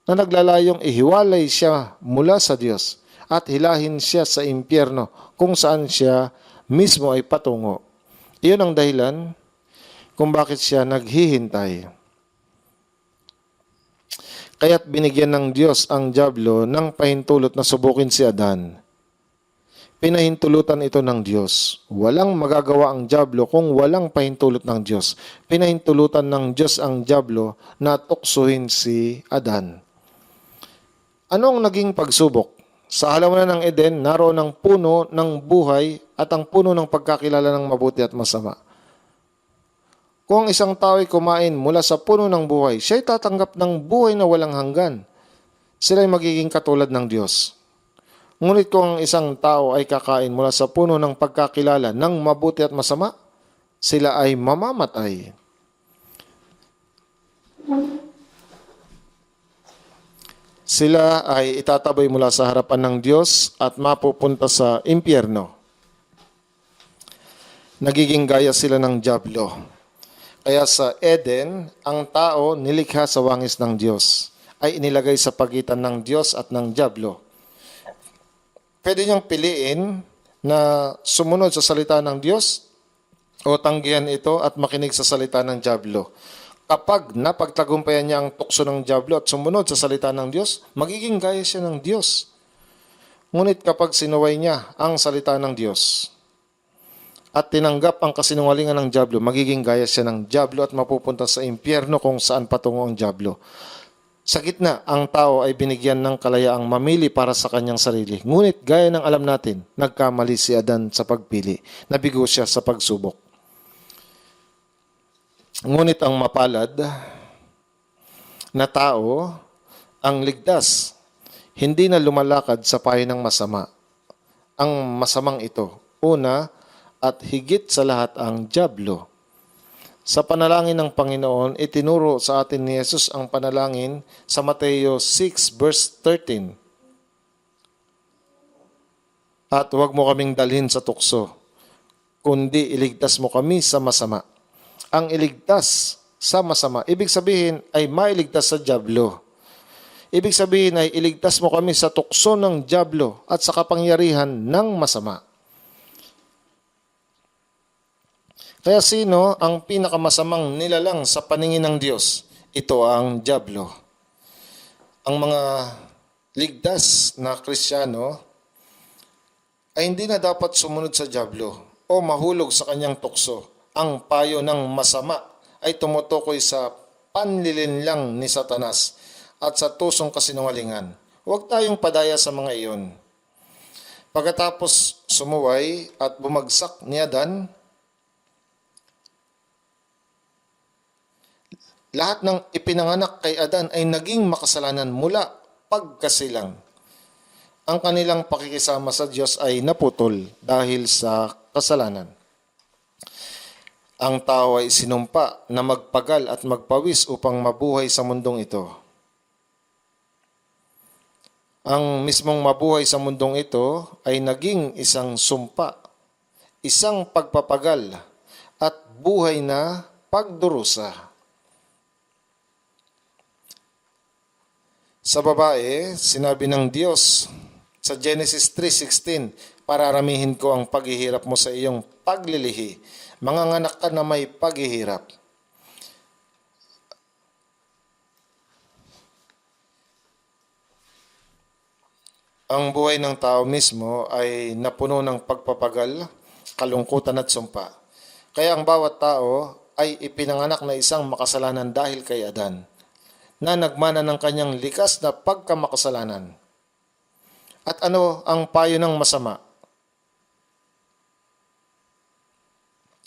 na naglalayong ihiwalay siya mula sa Diyos at hilahin siya sa impyerno kung saan siya mismo ay patungo. Iyon ang dahilan kung bakit siya naghihintay. Kaya't binigyan ng Diyos ang dyablo ng pahintulot na subukin si Adan. Pinahintulutan ito ng Diyos. Walang magagawa ang dyablo kung walang pahintulot ng Diyos. Pinahintulutan ng Diyos ang dyablo na tuksuhin si Adan. Anong naging pagsubok? Sa halamanan ng Eden, naroon ang puno ng buhay at ang puno ng pagkakilala ng mabuti at masama. Kung isang tao ay kumain mula sa puno ng buhay, siya ay tatanggap ng buhay na walang hanggan. Sila ay magiging katulad ng Diyos. Ngunit kung ang isang tao ay kakain mula sa puno ng pagkakilala ng mabuti at masama, sila ay mamamatay. Sila ay itataboy mula sa harapan ng Diyos at mapupunta sa impyerno. Nagiging gaya sila ng dyablo. Kaya sa Eden, ang tao nilikha sa wangis ng Diyos, ay inilagay sa pagitan ng Diyos at ng dyablo. Pwede niyang piliin na sumunod sa salita ng Diyos o tanggihan ito at makinig sa salita ng dyablo. Kapag napagtagumpayan niya ang tukso ng dyablo at sumunod sa salita ng Diyos, magiging gaya siya ng Diyos. Ngunit kapag sinuway niya ang salita ng Diyos at tinanggap ang kasinungalingan ng dyablo, magiging gaya siya ng dyablo at mapupunta sa impyerno kung saan patungo ang dyablo. Sa gitna, ang tao ay binigyan ng kalayaang mamili para sa kanyang sarili. Ngunit gaya ng alam natin, nagkamali si Adan sa pagpili. Nabigo siya sa pagsubok. Ngunit ang mapalad na tao, ang ligtas, hindi na lumalakad sa payo ng masama. Ang masamang ito, una, at higit sa lahat ang dyablo. Sa panalangin ng Panginoon, itinuro sa atin ni Jesus ang panalangin sa Mateo 6 verse 13. At huwag mo kaming dalhin sa tukso, kundi iligtas mo kami sa masama. Ang iligtas sa masama, ibig sabihin ay mailigtas sa dyablo. Ibig sabihin ay iligtas mo kami sa tukso ng dyablo at sa kapangyarihan ng masama. Kaya sino ang pinakamasamang nilalang sa paningin ng Diyos? Ito ang dyablo. Ang mga ligtas na Kristiyano ay hindi na dapat sumunod sa dyablo o mahulog sa kanyang tukso. Ang payo ng masama ay tumutukoy sa panlilinlang ni Satanas. at sa tusong kasinungalingan. Huwag tayong padaya sa mga iyon. Pagkatapos sumuway at bumagsak ni Adan, lahat ng ipinanganak kay Adan ay naging makasalanan mula pagkasilang. Ang kanilang pakikisama sa Diyos ay naputol dahil sa kasalanan. Ang tao ay sinumpa na magpagal at magpawis upang mabuhay sa mundong ito. Ang mismong mabuhay sa mundong ito ay naging isang sumpa, isang pagpapagal at buhay na pagdurusa. Sa babae, sinabi ng Diyos sa Genesis 3:16, "Pararamihin ko ang paghihirap mo sa iyong paglilihi. Manganganak ka na may paghihirap." Ang buhay ng tao mismo ay napuno ng pagpapagal, kalungkutan at sumpa. Kaya ang bawat tao ay ipinanganak na isang makasalanan dahil kay Adan, na nagmana ng kanyang likas na pagkamakasalanan. At ano ang payo ng masama?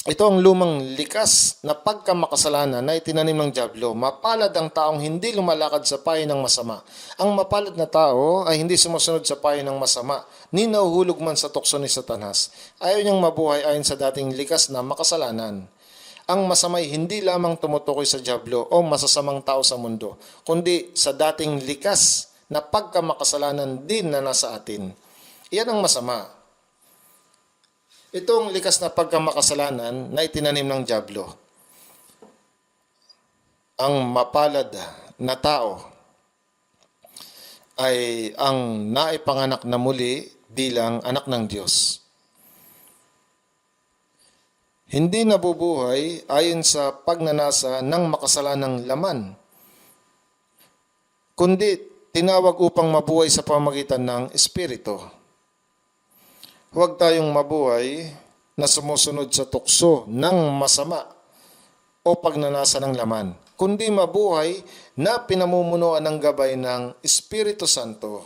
Ito ang lumang likas na pagkamakasalanan na itinanim ng dyablo. Mapalad ang taong hindi lumalakad sa payo ng masama. Ang mapalad na tao ay hindi sumusunod sa payo ng masama, ni nahuhulog man sa tukso ni Satanas. Ayaw niyang mabuhay ayon sa dating likas na makasalanan. Ang masamay hindi lamang tumutukoy sa dyablo o masasamang tao sa mundo, kundi sa dating likas na pagkamakasalanan din na nasa atin. Iyan ang masama. Itong likas na pagkamakasalanan na itinanim ng dyablo. Ang mapalad na tao ay ang naipanganak na muli bilang anak ng Diyos. Hindi nabubuhay ayon sa pagnanasa ng makasalanang laman, kundi tinawag upang mabuhay sa pamamagitan ng Espiritu. Huwag tayong mabuhay na sumusunod sa tukso ng masama o pagnanasa ng laman, kundi mabuhay na pinamumunuan ng gabay ng Espiritu Santo.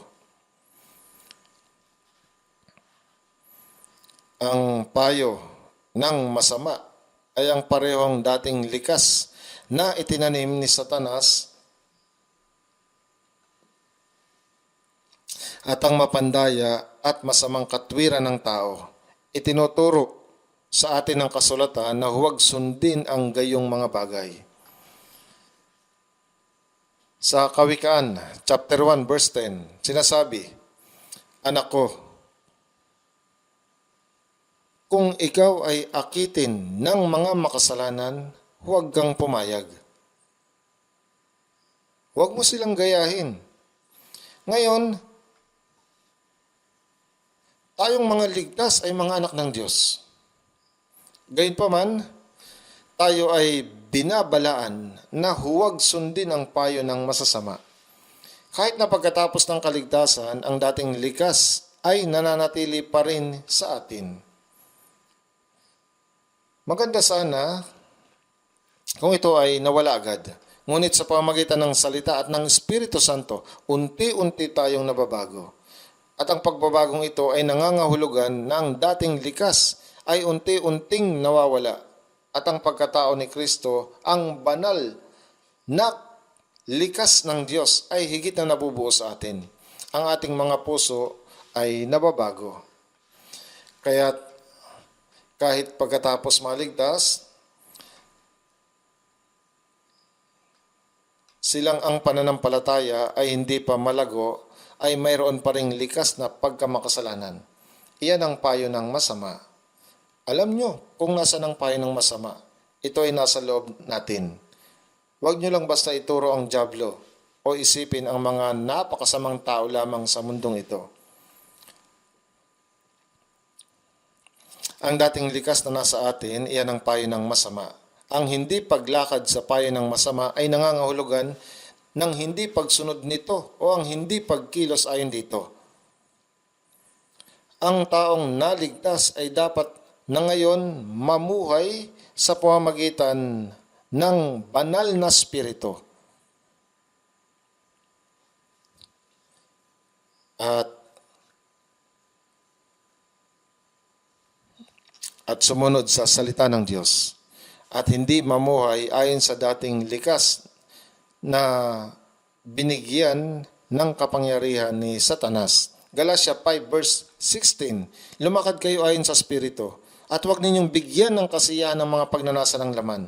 Ang payo ng masama ay ang parehong dating likas na itinanim ni Satanas at ang mapandaya at masamang katwiran ng tao. Itinuturo sa atin ng kasulatan na huwag sundin ang gayong mga bagay. Sa Kawikaan, chapter 1, verse 10, sinasabi, "Anak ko, kung ikaw ay akitin ng mga makasalanan, huwag kang pumayag. Huwag mo silang gayahin." Ngayon, tayong mga ligtas ay mga anak ng Diyos. Gayunpaman, tayo ay binabalaan na huwag sundin ang payo ng masasama. Kahit na pagkatapos ng kaligtasan, ang dating likas ay nananatili pa rin sa atin. Maganda sana kung ito ay nawala agad. Ngunit sa pamamagitan ng salita at ng Espiritu Santo, unti-unti tayong nababago. At ang pagbabagong ito ay nangangahulugan na ang dating likas ay unti-unting nawawala. At ang pagkatao ni Kristo, ang banal na likas ng Diyos ay higit na nabubuo sa atin. Ang ating mga puso ay nababago. Kaya kahit pagkatapos maligtas, silang ang pananampalataya ay hindi pa malago, ay mayroon pa ring likas na pagkamakasalanan. Iyan ang payo ng masama. Alam nyo kung nasa ng payo ng masama. Ito ay nasa loob natin. Huwag nyo lang basta ituro ang dyablo o isipin ang mga napakasamang tao lamang sa mundong ito. Ang dating likas na nasa atin, iyan ang payo ng masama. Ang hindi paglakad sa payo ng masama ay nangangahulugan ng hindi pagsunod nito o ang hindi pagkilos ayon dito. Ang taong naligtas ay dapat na ngayon mamuhay sa pamamagitan ng banal na spirito. at sumunod sa salita ng Diyos at hindi mamuhay ayon sa dating likas na binigyan ng kapangyarihan ni Satanas. Galatia 5 verse 16, lumakad kayo ayon sa Espiritu at huwag ninyong bigyan ng kasiyahan ng mga pagnanasa ng laman.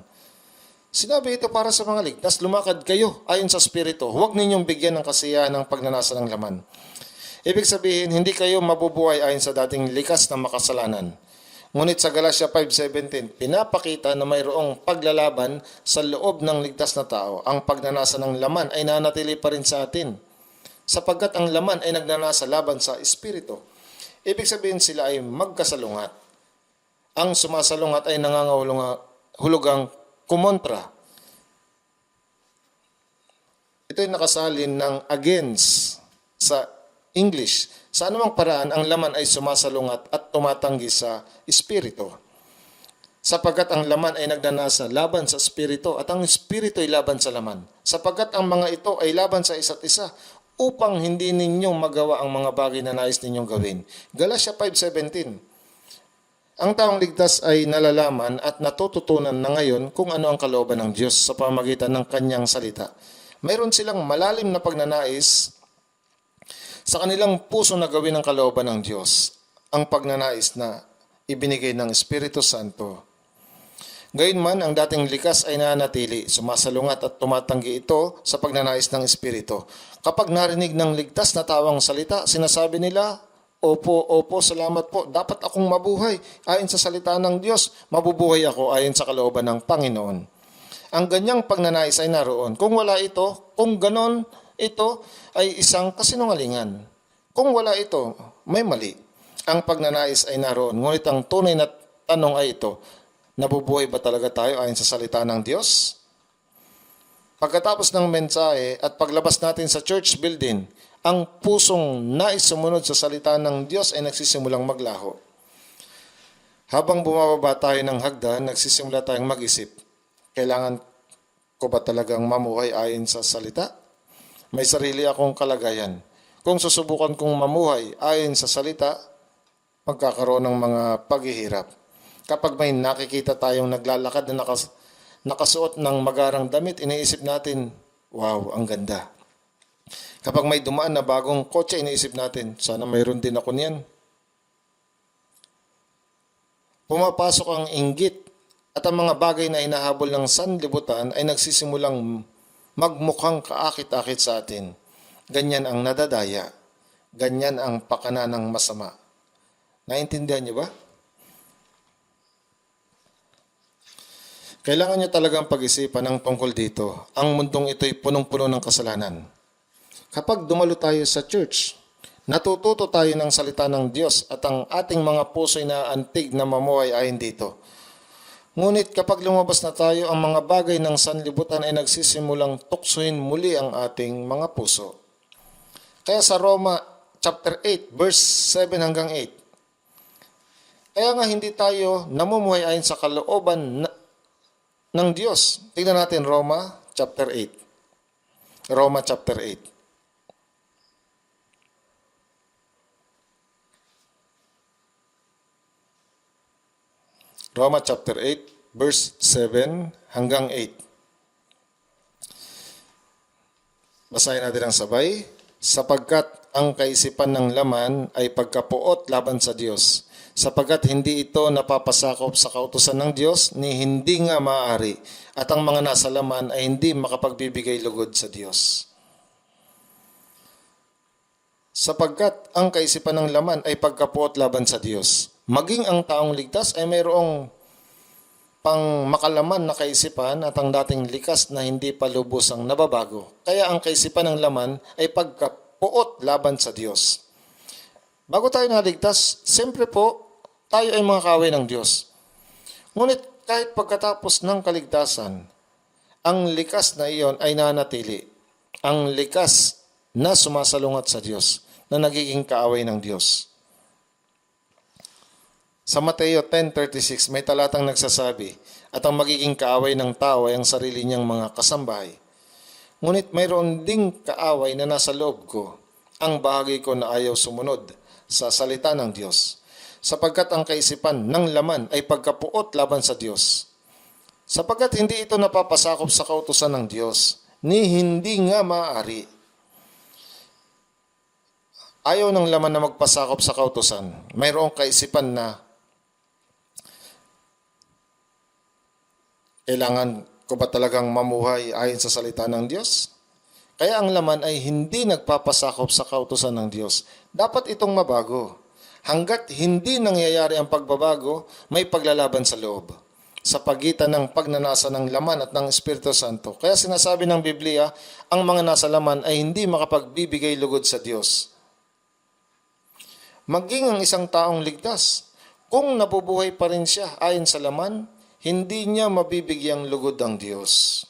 Sinabi ito para sa mga ligtas, lumakad kayo ayon sa Espiritu, huwag ninyong bigyan ng kasiyahan ng pagnanasa ng laman. Ibig sabihin, hindi kayo mabubuhay ayon sa dating likas na makasalanan. Ngunit sa Galatia 5:17, pinapakita na mayroong paglalaban sa loob ng ligtas na tao. Ang pagnanasa ng laman ay nanatili pa rin sa atin, sapagkat ang laman ay nagnanasa laban sa Espiritu. Ibig sabihin sila ay magkasalungat. Ang sumasalungat ay nangangahulugang kumontra. Ito ay nakasalin ng against sa English. Sa anumang paraan, ang laman ay sumasalungat at tumatanggi sa Espiritu. Sapagkat ang laman ay nagnanasa laban sa Espiritu at ang Espiritu ay laban sa laman. Sapagkat ang mga ito ay laban sa isa't isa upang hindi ninyo magawa ang mga bagay na nais ninyong gawin. Galatia 5:17. Ang taong ligtas ay nalalaman at natututunan na ngayon kung ano ang kalooban ng Diyos sa pamamagitan ng kanyang salita. Mayroon silang malalim na pagnanais sa kanilang puso na gawin ang kalooban ng Diyos, ang pagnanais na ibinigay ng Espiritu Santo. Gayunman, ang dating likas ay nanatili, sumasalungat at tumatanggi ito sa pagnanais ng Espiritu. Kapag narinig ng ligtas na tawang salita, sinasabi nila, Opo, salamat po. Dapat akong mabuhay ayon sa salita ng Diyos. Mabubuhay ako ayon sa kalooban ng Panginoon. Ang ganyang pagnanais ay naroon. Kung wala ito, kung ganon, ito ay isang kasinungalingan. Kung wala ito, may mali. Ang pagnanais ay naroon. Ngunit ang tunay na tanong ay ito, nabubuhay ba talaga tayo ayon sa salita ng Diyos? Pagkatapos ng mensahe at paglabas natin sa church building, ang pusong nais sumunod sa salita ng Diyos ay nagsisimulang maglaho. Habang bumababa tayo ng hagdan, nagsisimula tayong mag-isip, kailangan ko ba talagang mamuhay ayon sa salita? May sarili akong kalagayan. Kung susubukan kong mamuhay ayon sa salita, magkakaroon ng mga paghihirap. Kapag may nakikita tayong naglalakad na nakasuot ng magarang damit, iniisip natin, wow, ang ganda. Kapag may dumaan na bagong kotse, iniisip natin, sana mayroon din ako niyan. Pumapasok ang inggit at ang mga bagay na hinahabol ng sanlibutan ay nagsisimulang magmukhang kaakit-akit sa atin. Ganyan ang nadadaya. Ganyan ang pakana ng masama. Naintindihan niyo ba? Kailangan niyo talagang pag-isipan ang tungkol dito. Ang mundong ito'y punong-puno ng kasalanan. Kapag dumalo tayo sa church, natututo tayo ng salita ng Diyos at ang ating mga puso'y naantig na mamuhay ayon dito. Ngunit kapag lumabas na tayo, ang mga bagay ng sanlibutan ay nagsisimulang tuksuhin muli ang ating mga puso. Kaya sa Roma chapter 8, verse 7 hanggang 8, kaya nga hindi tayo namumuhay ayon sa kalooban ng Diyos. Tingnan natin Roma chapter 8. Roma chapter 8. Roma chapter 8, verse 7 hanggang 8. Basahin natin ang sabay. Sapagkat ang kaisipan ng laman ay pagkapuot laban sa Diyos, sapagkat hindi ito napapasakop sa kautusan ng Diyos, ni hindi nga maaari, at ang mga nasa laman ay hindi makapagbibigay lugod sa Diyos. Sapagkat ang kaisipan ng laman ay pagkapuot laban sa Diyos, maging ang taong ligtas ay mayroong pang makalaman na kaisipan at ang dating likas na hindi pa lubusang nababago. Kaya ang kaisipan ng laman ay pagkapuot laban sa Diyos. Bago tayo naligtas, siyempre po, tayo ay mga kaaway ng Diyos. Ngunit kahit pagkatapos ng kaligtasan, ang likas na iyon ay nanatili. Ang likas na sumasalungat sa Diyos, na nagiging kaaway ng Diyos. Sa Mateo 10:36 may talatang nagsasabi, at ang magiging kaaway ng tao ay ang sarili niyang mga kasambahay. Ngunit mayroon ding kaaway na nasa loob ko. ang bahagi ko na ayaw sumunod sa salita ng Diyos, sapagkat ang kaisipan ng laman ay pagkapuot laban sa Diyos, sapagkat hindi ito napapasakop sa kautusan ng Diyos, ni hindi nga maaari. Ayaw ng laman na magpasakop sa kautusan. Mayroong kaisipan na kailangan ko ba talagang mamuhay ayon sa salita ng Diyos? Kaya ang laman ay hindi nagpapasakop sa kautusan ng Diyos. Dapat itong mabago. Hanggat hindi nangyayari ang pagbabago, may paglalaban sa loob sa pagitan ng pagnanasa ng laman at ng Espiritu Santo. Kaya sinasabi ng Biblia, ang mga nasa laman ay hindi makapagbibigay lugod sa Diyos. Maging ang isang taong ligtas, kung nabubuhay pa rin siya ayon sa laman, hindi niya mabibigyang lugod ang Diyos.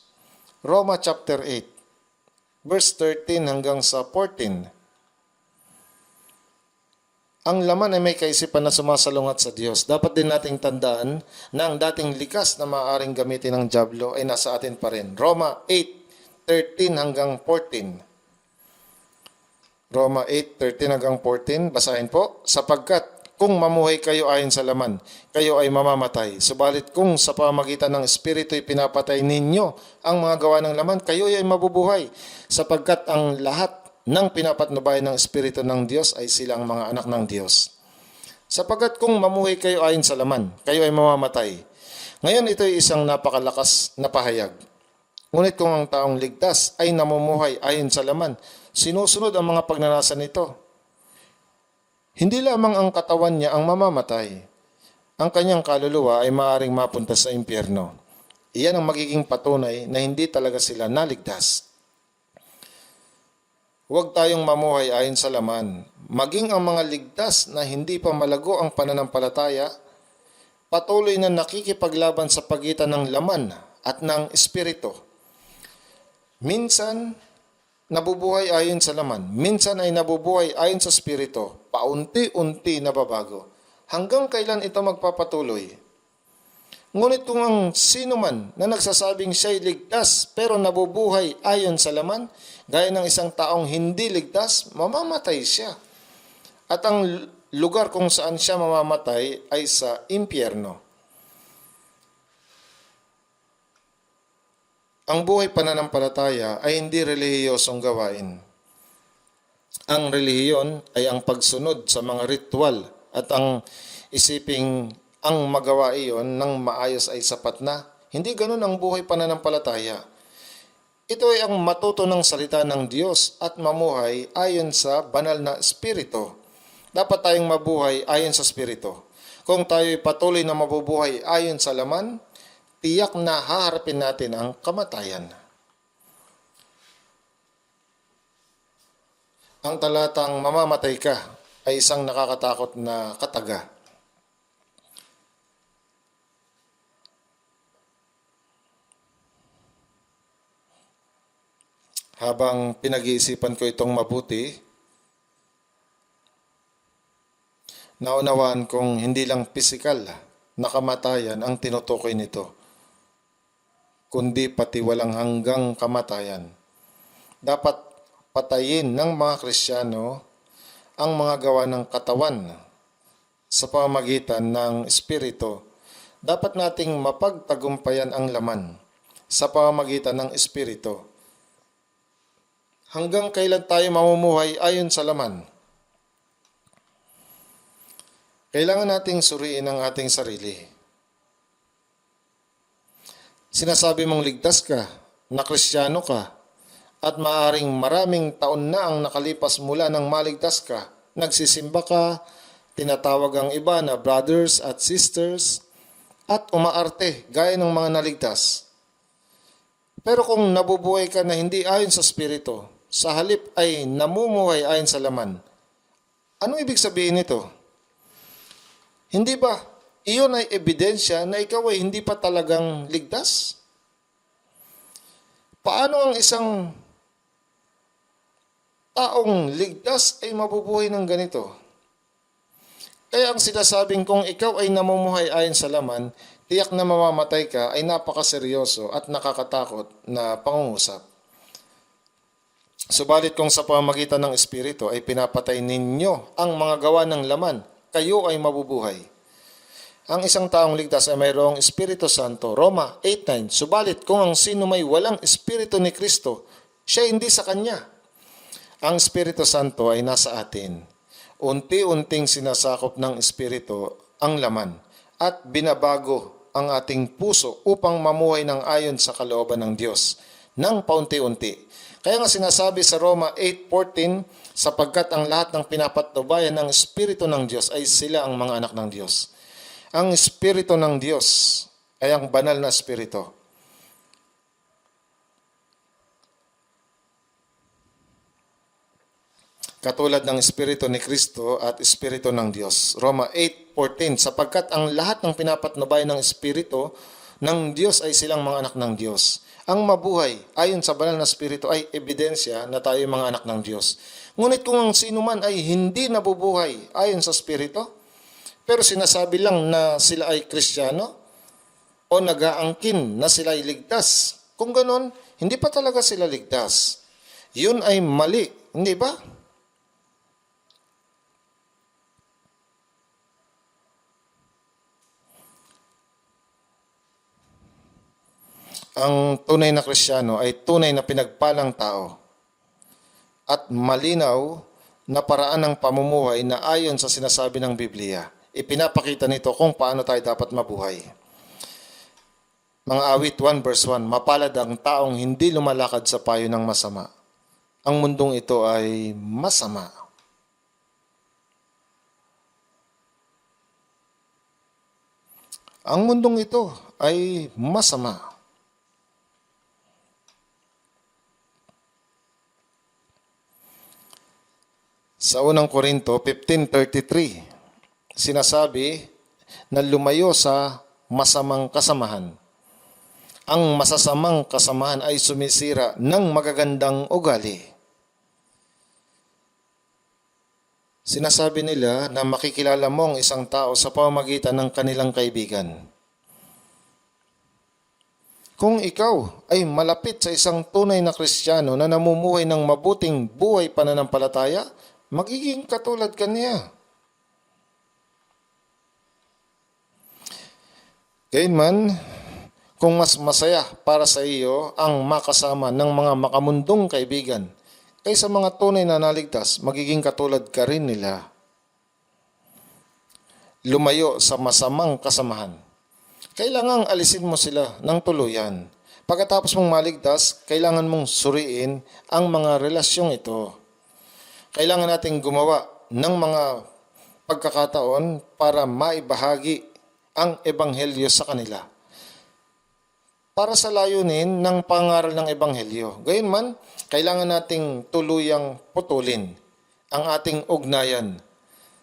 Roma chapter 8, verse 13 hanggang sa 14. Ang laman ay may kaisipan na sumasalungat sa Diyos. Dapat din nating tandaan na ang dating likas na maaaring gamitin ng dyablo ay nasa atin pa rin. Roma 8:13 hanggang 14. Roma 8:13 hanggang 14, basahin po. Sapagkat kung mamuhay kayo ayon sa laman, kayo ay mamamatay. Subalit kung sa pamagitan ng Espiritu ay pinapatay ninyo ang mga gawa ng laman, kayo ay mabubuhay. Sapagkat ang lahat ng pinapatnubay ng Espiritu ng Diyos ay silang mga anak ng Diyos. Sapagkat kung mamuhay kayo ayon sa laman, kayo ay mamamatay. Ngayon ito ay isang napakalakas na pahayag. Ngunit kung ang taong ligtas ay namumuhay ayon sa laman, sinusunod ang mga pagnanasa nito. Hindi lamang ang katawan niya ang mamamatay. Ang kanyang kaluluwa ay maaaring mapunta sa impyerno. Iyan ang magiging patunay na hindi talaga sila naligtas. Huwag tayong mamuhay ayon sa laman. Maging ang mga ligtas na hindi pa malago ang pananampalataya, patuloy na nakikipaglaban sa pagitan ng laman at ng espiritu. Minsan, nabubuhay ayon sa laman. Minsan ay nabubuhay ayon sa espiritu. Paunti-unti nababago. Hanggang kailan ito magpapatuloy? Ngunit kung ang sino man na nagsasabing siya'y ligtas pero nabubuhay ayon sa laman, gaya ng isang taong hindi ligtas, mamamatay siya. At ang lugar kung saan siya mamamatay ay sa impyerno. Ang buhay pananampalataya ay hindi relihiyosong gawain. Ang relihiyon ay ang pagsunod sa mga ritual at ang isiping ang magawa iyon ng maayos ay sapat na. Hindi ganun ang buhay pananampalataya. Ito ay ang matuto ng salita ng Diyos at mamuhay ayon sa banal na espiritu. Dapat tayong mabuhay ayon sa espiritu. Kung tayo ay patuloy na mabubuhay ayon sa laman, tiyak na haharapin natin ang kamatayan. Ang talatang mamamatay ka ay isang nakakatakot na kataga. Habang pinag-iisipan ko itong mabuti, naunawaan kong hindi lang pisikal na kamatayan ang tinutukoy nito, kundi pati walang hanggang kamatayan. Dapat patayin ng mga Kristiyano ang mga gawa ng katawan sa pamamagitan ng Espiritu. Dapat nating mapagtagumpayan ang laman sa pamamagitan ng Espiritu. Hanggang kailan tayo mamumuhay ayon sa laman? Kailangan nating suriin ang ating sarili. Sinasabi mong ligtas ka, na Kristiyano ka, at maaring maraming taon na ang nakalipas mula nang maligtas ka. Nagsisimba ka, tinatawag ang iba na brothers at sisters, at umaarte gaya ng mga naligtas. Pero kung nabubuhay ka na hindi ayon sa Espiritu, sa halip ay namumuhay ayon sa laman, ano ibig sabihin nito? Hindi ba iyon ay ebidensya na ikaw ay hindi pa talagang ligtas? Paano ang isang taong ligtas ay mabubuhay ng ganito? Kaya ang sinasabing kung ikaw ay namumuhay ayon sa laman, tiyak na mamamatay ka ay napakaseryoso at nakakatakot na pangungusap. Subalit kung sa pamamagitan ng Espiritu ay pinapatay ninyo ang mga gawa ng laman, kayo ay mabubuhay. Ang isang taong ligtas ay mayroong Espiritu Santo. Roma 8:9. Subalit kung ang sino may walang Espiritu ni Kristo, siya hindi sa Kanya. Ang Espiritu Santo ay nasa atin. Unti-unting sinasakop ng Espiritu ang laman at binabago ang ating puso upang mamuhay ng ayon sa kalooban ng Diyos ng paunti-unti. Kaya nga sinasabi sa Roma 8:14, sapagkat ang lahat ng pinapatnubayan ng Espiritu ng Diyos ay sila ang mga anak ng Diyos. Ang Espiritu ng Diyos ay ang banal na Espiritu. Katulad ng Espiritu ni Kristo at Espiritu ng Diyos. Roma 8:14, sapagkat ang lahat ng pinapatnubayan ng Espiritu ng Diyos ay silang mga anak ng Diyos. Ang mabuhay ayon sa banal na Espiritu ay ebidensya na tayo mga anak ng Diyos. Ngunit kung ang sino man ay hindi nabubuhay ayon sa Espiritu, pero sinasabi lang na sila ay Kristiyano o nag-aangkin na sila ay ligtas, kung ganon, hindi pa talaga sila ligtas. Yun ay mali, hindi ba? Ang tunay na Kristiyano ay tunay na pinagpalang tao at malinaw na paraan ng pamumuhay na ayon sa sinasabi ng Biblia. Ipinapakita nito kung paano tayo dapat mabuhay. Mga awit 1 verse 1, mapalad ang taong hindi lumalakad sa payo ng masama. Ang mundong ito ay masama. Ang mundong ito ay masama. Sa unang Korinto 15:33, sinasabi na lumayo sa masamang kasamahan. Ang masasamang kasamahan ay sumisira ng magagandang ugali. Sinasabi nila na makikilala mo ang isang tao sa pamamagitan ng kanilang kaibigan. Kung ikaw ay malapit sa isang tunay na Kristiyano na namumuhay ng mabuting buhay pananampalataya, magiging katulad ka niya. Gayunman, kung mas masaya para sa iyo ang makasama ng mga makamundong kaibigan kaysa mga tunay na naligtas, magiging katulad ka rin nila. Lumayo sa masamang kasamahan. Kailangang alisin mo sila ng tuluyan. Pagkatapos mong maligtas, kailangan mong suriin ang mga relasyong ito. Kailangan nating gumawa ng mga pagkakataon para maibahagi ang ebanghelyo sa kanila. Para sa layunin ng pangaral ng ebanghelyo. Gayunman, kailangan nating tuluyang putulin ang ating ugnayan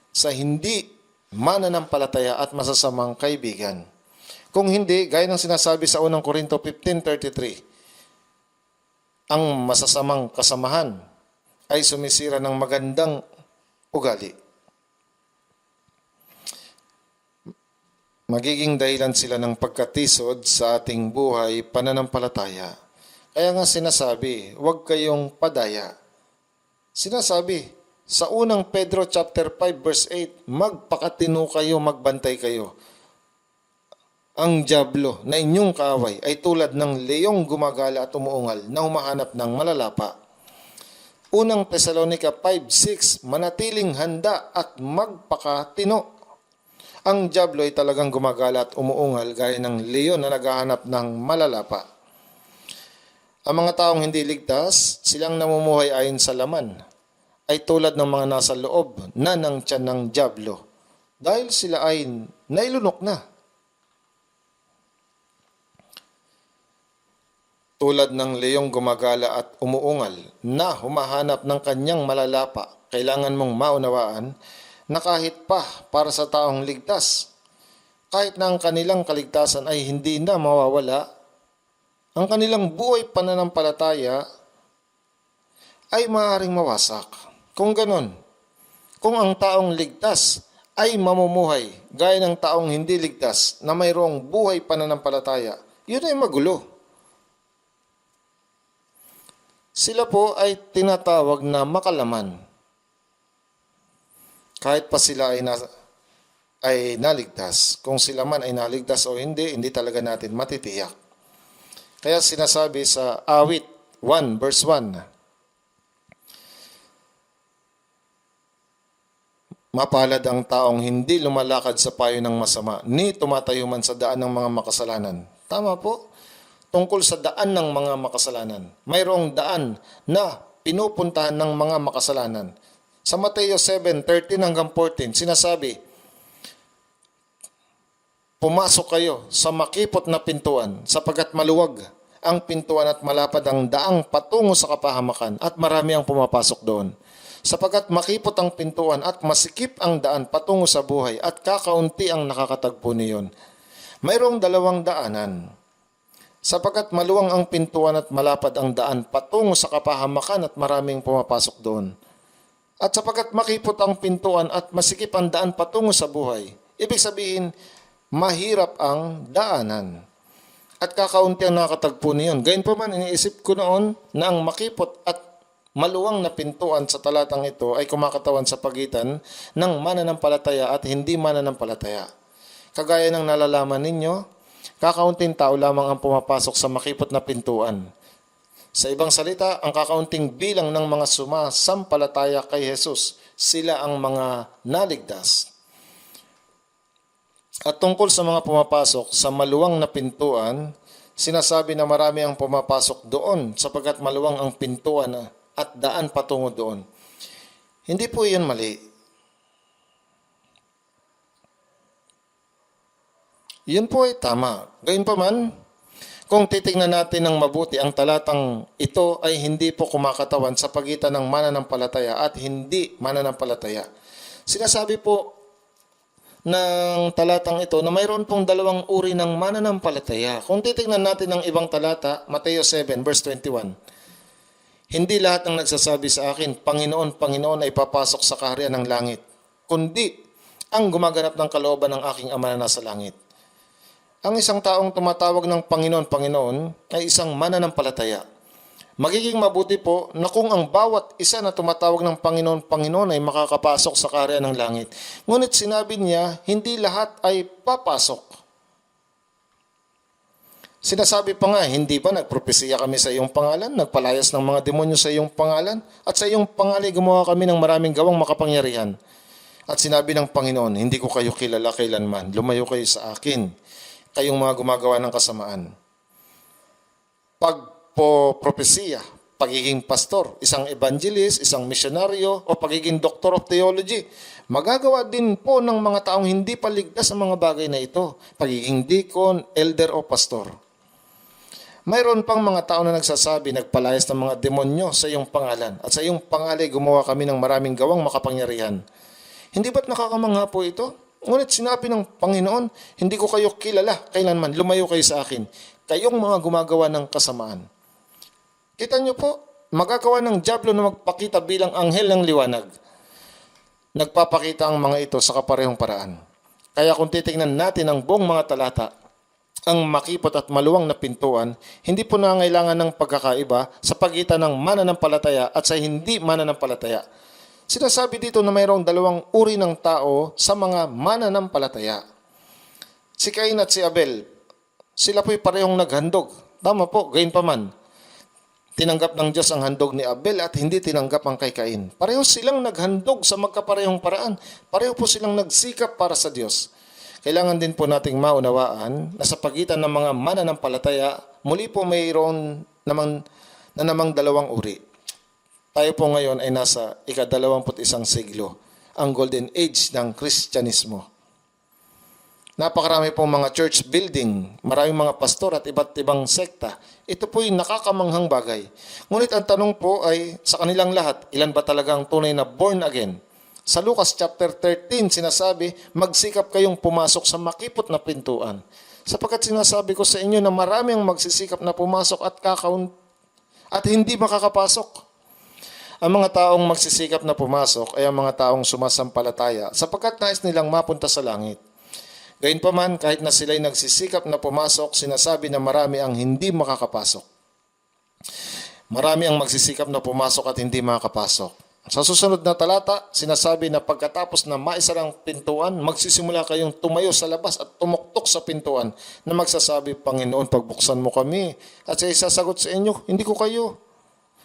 sa hindi mananampalataya at masasamang kaibigan. Kung hindi, gaya ng sinasabi sa unang Korinto 15:33, ang masasamang kasamahan ay sumisira ng magandang ugali. Magiging dahilan sila ng pagkatisod sa ating buhay pananampalataya. Kaya nga sinasabi, huwag kayong padaya. Sinasabi sa unang Pedro chapter 5 verse 8, magpakatino kayo, magbantay kayo. Ang dyablo na inyong kaaway ay tulad ng leong gumagala at umuungal na humahanap ng malalapa. Unang Tesalonica 5:6, manatiling handa at magpakatino. Ang dyablo ay talagang gumagala at umuungal gaya ng leon na naghahanap ng malalapa. Ang mga taong hindi ligtas, silang namumuhay ayon sa laman, ay tulad ng mga nasa loob na ng tiyan ng dyablo dahil sila ay nailunok na. Tulad ng leong gumagala at umuungal na humahanap ng kanyang malalapa, kailangan mong maunawaan na kahit pa para sa taong ligtas, kahit na ang kanilang kaligtasan ay hindi na mawawala, ang kanilang buhay pananampalataya ay maaaring mawasak. Kung ganon, kung ang taong ligtas ay mamumuhay gaya ng taong hindi ligtas na mayroong buhay pananampalataya, yun ay magulo. sila po ay tinatawag na makalaman. Kahit pa sila ay naligtas. Kung sila man ay naligtas o hindi, hindi talaga natin matitiyak. Kaya sinasabi sa Awit 1 verse 1, mapalad ang taong hindi lumalakad sa payo ng masama, ni tumatayo man sa daan ng mga makasalanan. Tama po. Tungkol sa daan ng mga makasalanan. Mayroong daan na pinupuntahan ng mga makasalanan. Sa Mateo 7:13 hanggang 14, sinasabi, pumasok kayo sa makipot na pintuan, sapagkat maluwag ang pintuan at malapad ang daang patungo sa kapahamakan, at marami ang pumapasok doon. Sapagkat makipot ang pintuan at masikip ang daan patungo sa buhay, at kakaunti ang nakakatagpo niyon. Mayroong dalawang daanan. Sapagkat maluwang ang pintuan at malapad ang daan patungo sa kapahamakan, at maraming pumapasok doon. At sapagkat makipot ang pintuan at masikip ang daan patungo sa buhay, ibig sabihin, mahirap ang daanan. At kakaunti ang nakakatagpo niyon. Gayunpaman, iniisip ko noon na ang makipot at maluwang na pintuan sa talatang ito ay kumakatawan sa pagitan ng mananampalataya at hindi mananampalataya. Kagaya ng nalalaman ninyo, kakaunting tao lamang ang pumapasok sa makipot na pintuan. Sa ibang salita, ang kakaunting bilang ng mga sumasampalataya kay Jesus, sila ang mga naligtas. At tungkol sa mga pumapasok sa maluwang na pintuan, sinasabi na marami ang pumapasok doon sapagkat maluwang ang pintuan at daan patungo doon. Hindi po iyon mali. Yun po ay tama. Gayunpaman, kung titingnan natin ng mabuti, ang talatang ito ay hindi po kumakatawan sa pagitan ng mananampalataya at hindi mananampalataya. Sinasabi po ng talatang ito na mayroon pong dalawang uri ng mananampalataya. Kung titingnan natin ng ibang talata, Mateo 7 verse 21, hindi lahat ng nagsasabi sa akin, Panginoon, Panginoon, ay papasok sa kaharian ng langit, kundi ang gumaganap ng kalooban ng aking Ama na nasa langit. Ang isang taong tumatawag ng Panginoon, Panginoon, ay isang mananampalataya. Magiging mabuti po na kung ang bawat isa na tumatawag ng Panginoon, Panginoon ay makakapasok sa kaharian ng langit. Ngunit sinabi niya, hindi lahat ay papasok. Sinasabi pa nga, hindi ba nagpropesiya kami sa iyong pangalan, nagpalayas ng mga demonyo sa iyong pangalan, at sa iyong pangalan gumawa kami ng maraming gawang makapangyarihan. At sinabi ng Panginoon, hindi ko kayo kilala kailanman, lumayo kayo sa akin, kayong mga gumagawa ng kasamaan. Pagpropesiya, pagiging pastor, isang evangelist, isang misyonaryo, o pagiging doctor of theology, magagawa din po ng mga taong hindi paligtas sa mga bagay na ito, pagiging deacon, elder o pastor. Mayroon pang mga tao na nagsasabi, nagpalayas ng mga demonyo sa iyong pangalan, at sa iyong pangalan gumawa kami ng maraming gawang makapangyarihan. Hindi ba't nakakamangha po ito? Ngunit sinabi ng Panginoon, hindi ko kayo kilala kailanman, lumayo kayo sa akin, kayong mga gumagawa ng kasamaan. Kita niyo po, magagawa ng dyablo na magpakita bilang anghel ng liwanag. Nagpapakita ang mga ito sa kaparehong paraan. Kaya kung titingnan natin ang buong mga talata, ang makipot at maluwang na pintuan, hindi po nangailangan ng pagkakaiba sa pagitan ng mananampalataya at sa hindi mananampalataya. Sinasabi dito na mayroong dalawang uri ng tao sa mga mananampalataya. Si Cain at si Abel, sila po'y parehong naghandog. Tama po, gayunpaman. Tinanggap ng Diyos ang handog ni Abel at hindi tinanggap ang kay Cain. Pareho silang naghandog sa magkaparehong paraan. Pareho po silang nagsikap para sa Diyos. Kailangan din po nating maunawaan na sa pagitan ng mga mananampalataya, muli po mayroon namang dalawang uri. Tayo po ngayon ay nasa ika-21 siglo, ang golden age ng Kristyanismo. Napakarami pong mga church building, maraming mga pastor at iba't ibang sekta. Ito po'y nakakamanghang bagay. Ngunit ang tanong po ay sa kanilang lahat, ilan ba talagang tunay na born again? Sa Lucas chapter 13, sinasabi, magsikap kayong pumasok sa makipot na pintuan. Sapagkat sinasabi ko sa inyo na marami ang magsisikap na pumasok at hindi makakapasok. Ang mga taong magsisikap na pumasok ay ang mga taong sumasampalataya sapagkat nais nilang mapunta sa langit. Gayunpaman, kahit na sila'y nagsisikap na pumasok, sinasabi na marami ang hindi makakapasok. Marami ang magsisikap na pumasok at hindi makakapasok. Sa susunod na talata, sinasabi na pagkatapos na maisarang pintuan, magsisimula kayong tumayo sa labas at tumuktok sa pintuan na magsasabi, Panginoon, pagbuksan mo kami. At siya isasagot sa inyo, hindi ko kayo.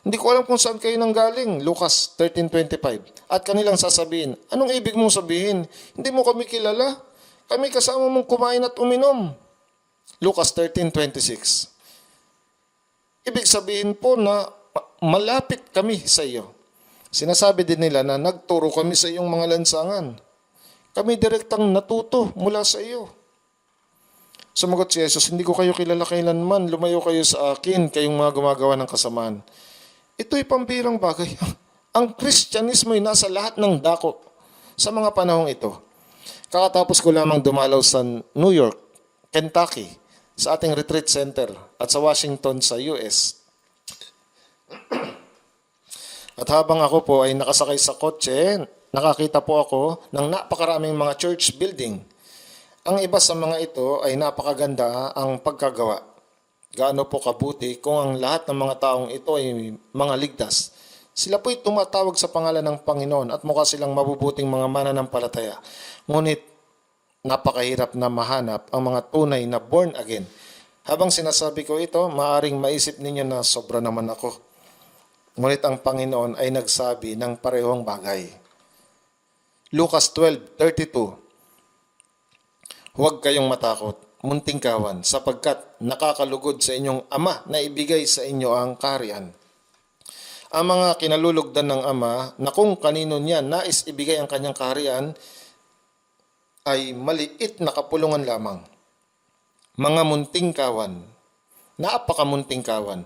Hindi ko alam kung saan kayo nanggaling. Lucas 13:25. At kanilang sasabihin, anong ibig mong sabihin? Hindi mo kami kilala. Kami kasama mong kumain at uminom. Lucas 13:26. Ibig sabihin po na malapit kami sa iyo. Sinasabi din nila na nagturo kami sa iyong mga lansangan. Kami direktang natuto mula sa iyo. Sumagot si Jesus, hindi ko kayo kilala kailanman. Lumayo kayo sa akin, kayong mga gumagawa ng kasamaan. Ito'y pambirang bagay. Ang Kristyanismo ay nasa lahat ng dako sa mga panahong ito. Kakatapos ko lamang dumalaw sa New York, Kentucky, sa ating retreat center at sa Washington sa US. At habang ako po ay nakasakay sa kotse, nakakita po ako ng napakaraming mga church building. Ang iba sa mga ito ay napakaganda ang pagkagawa. Gaano po kabuti kung ang lahat ng mga taong ito ay mga ligtas. Sila po'y tumatawag sa pangalan ng Panginoon at mukha silang mabubuting mga mananampalataya. Ngunit napakahirap na mahanap ang mga tunay na born again. Habang sinasabi ko ito, maaring maisip ninyo na sobra naman ako. Ngunit ang Panginoon ay nagsabi ng parehong bagay. Lucas 12:32. Huwag kayong matakot, munting kawan, sapagkat nakakalugod sa inyong Ama na ibigay sa inyo ang kaharian. Ang mga kinalulugdan ng Ama na kung kanino niya nais ibigay ang kanyang kaharian ay maliit na kapulungan lamang. Mga munting kawan, napakamunting kawan.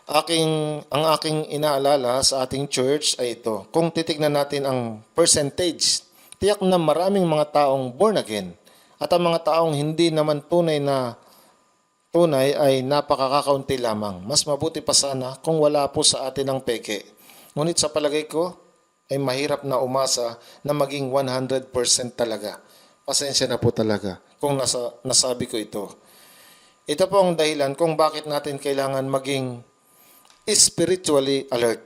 Ang aking inaalala sa ating church ay ito. Kung titignan natin ang percentage, tiyak na maraming mga taong born again. At ang mga taong hindi naman tunay ay napakakaunti lamang. Mas mabuti pa sana kung wala po sa atin ang peke. Ngunit sa palagay ko ay mahirap na umasa na maging 100% talaga. Pasensya na po talaga kung nasabi ko ito. Ito po ang dahilan kung bakit natin kailangan maging spiritually alert.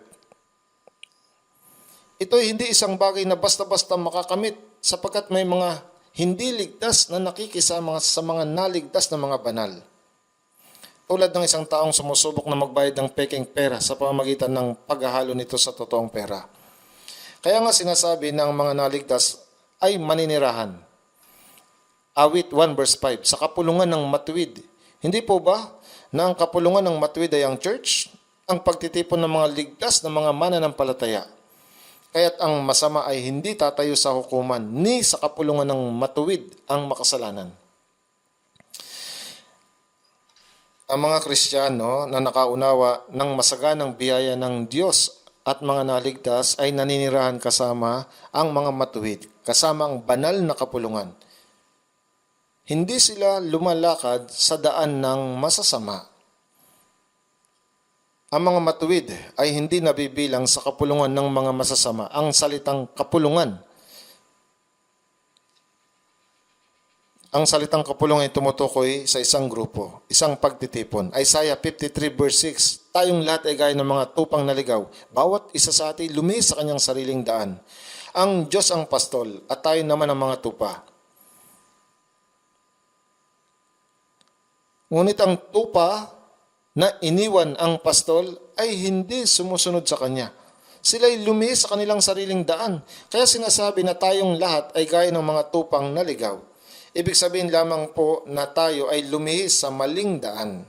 Ito ay hindi isang bagay na basta-basta makakamit sapagkat may mga hindi ligtas na nakikisama sa mga naligtas na mga banal. Tulad ng isang taong sumusubok na magbayad ng peking pera sa pamamagitan ng paghahalo nito sa totoong pera. Kaya nga sinasabi ng mga naligtas ay maninirahan. Awit 1:5, sa kapulungan ng matuwid. Hindi po ba na ang kapulungan ng matuwid ay ang church? Ang pagtitipon ng mga ligtas na mga mananampalataya. Kaya't ang masama ay hindi tatayo sa hukuman ni sa kapulungan ng matuwid ang makasalanan. Ang mga Kristiyano na nakaunawa ng masaganang biyaya ng Diyos at mga naligtas ay naninirahan kasama ang mga matuwid, kasama ang banal na kapulungan. Hindi sila lumalakad sa daan ng masasama. Ang mga matuwid ay hindi nabibilang sa kapulungan ng mga masasama. Ang salitang kapulungan. Ang salitang kapulungan ay tumutukoy sa isang grupo, isang pagtitipon. Isaiah 53:6, tayong lahat ay gaya ng mga tupang naligaw. Bawat isa sa atin lumihis sa kanyang sariling daan. Ang Diyos ang pastol at tayo naman ang mga tupa. Ngunit ang tupa na iniwan ang pastol ay hindi sumusunod sa kanya. Sila'y lumihis sa kanilang sariling daan. Kaya sinasabi na tayong lahat ay gaya ng mga tupang naligaw. Ibig sabihin lamang po na tayo ay lumihis sa maling daan.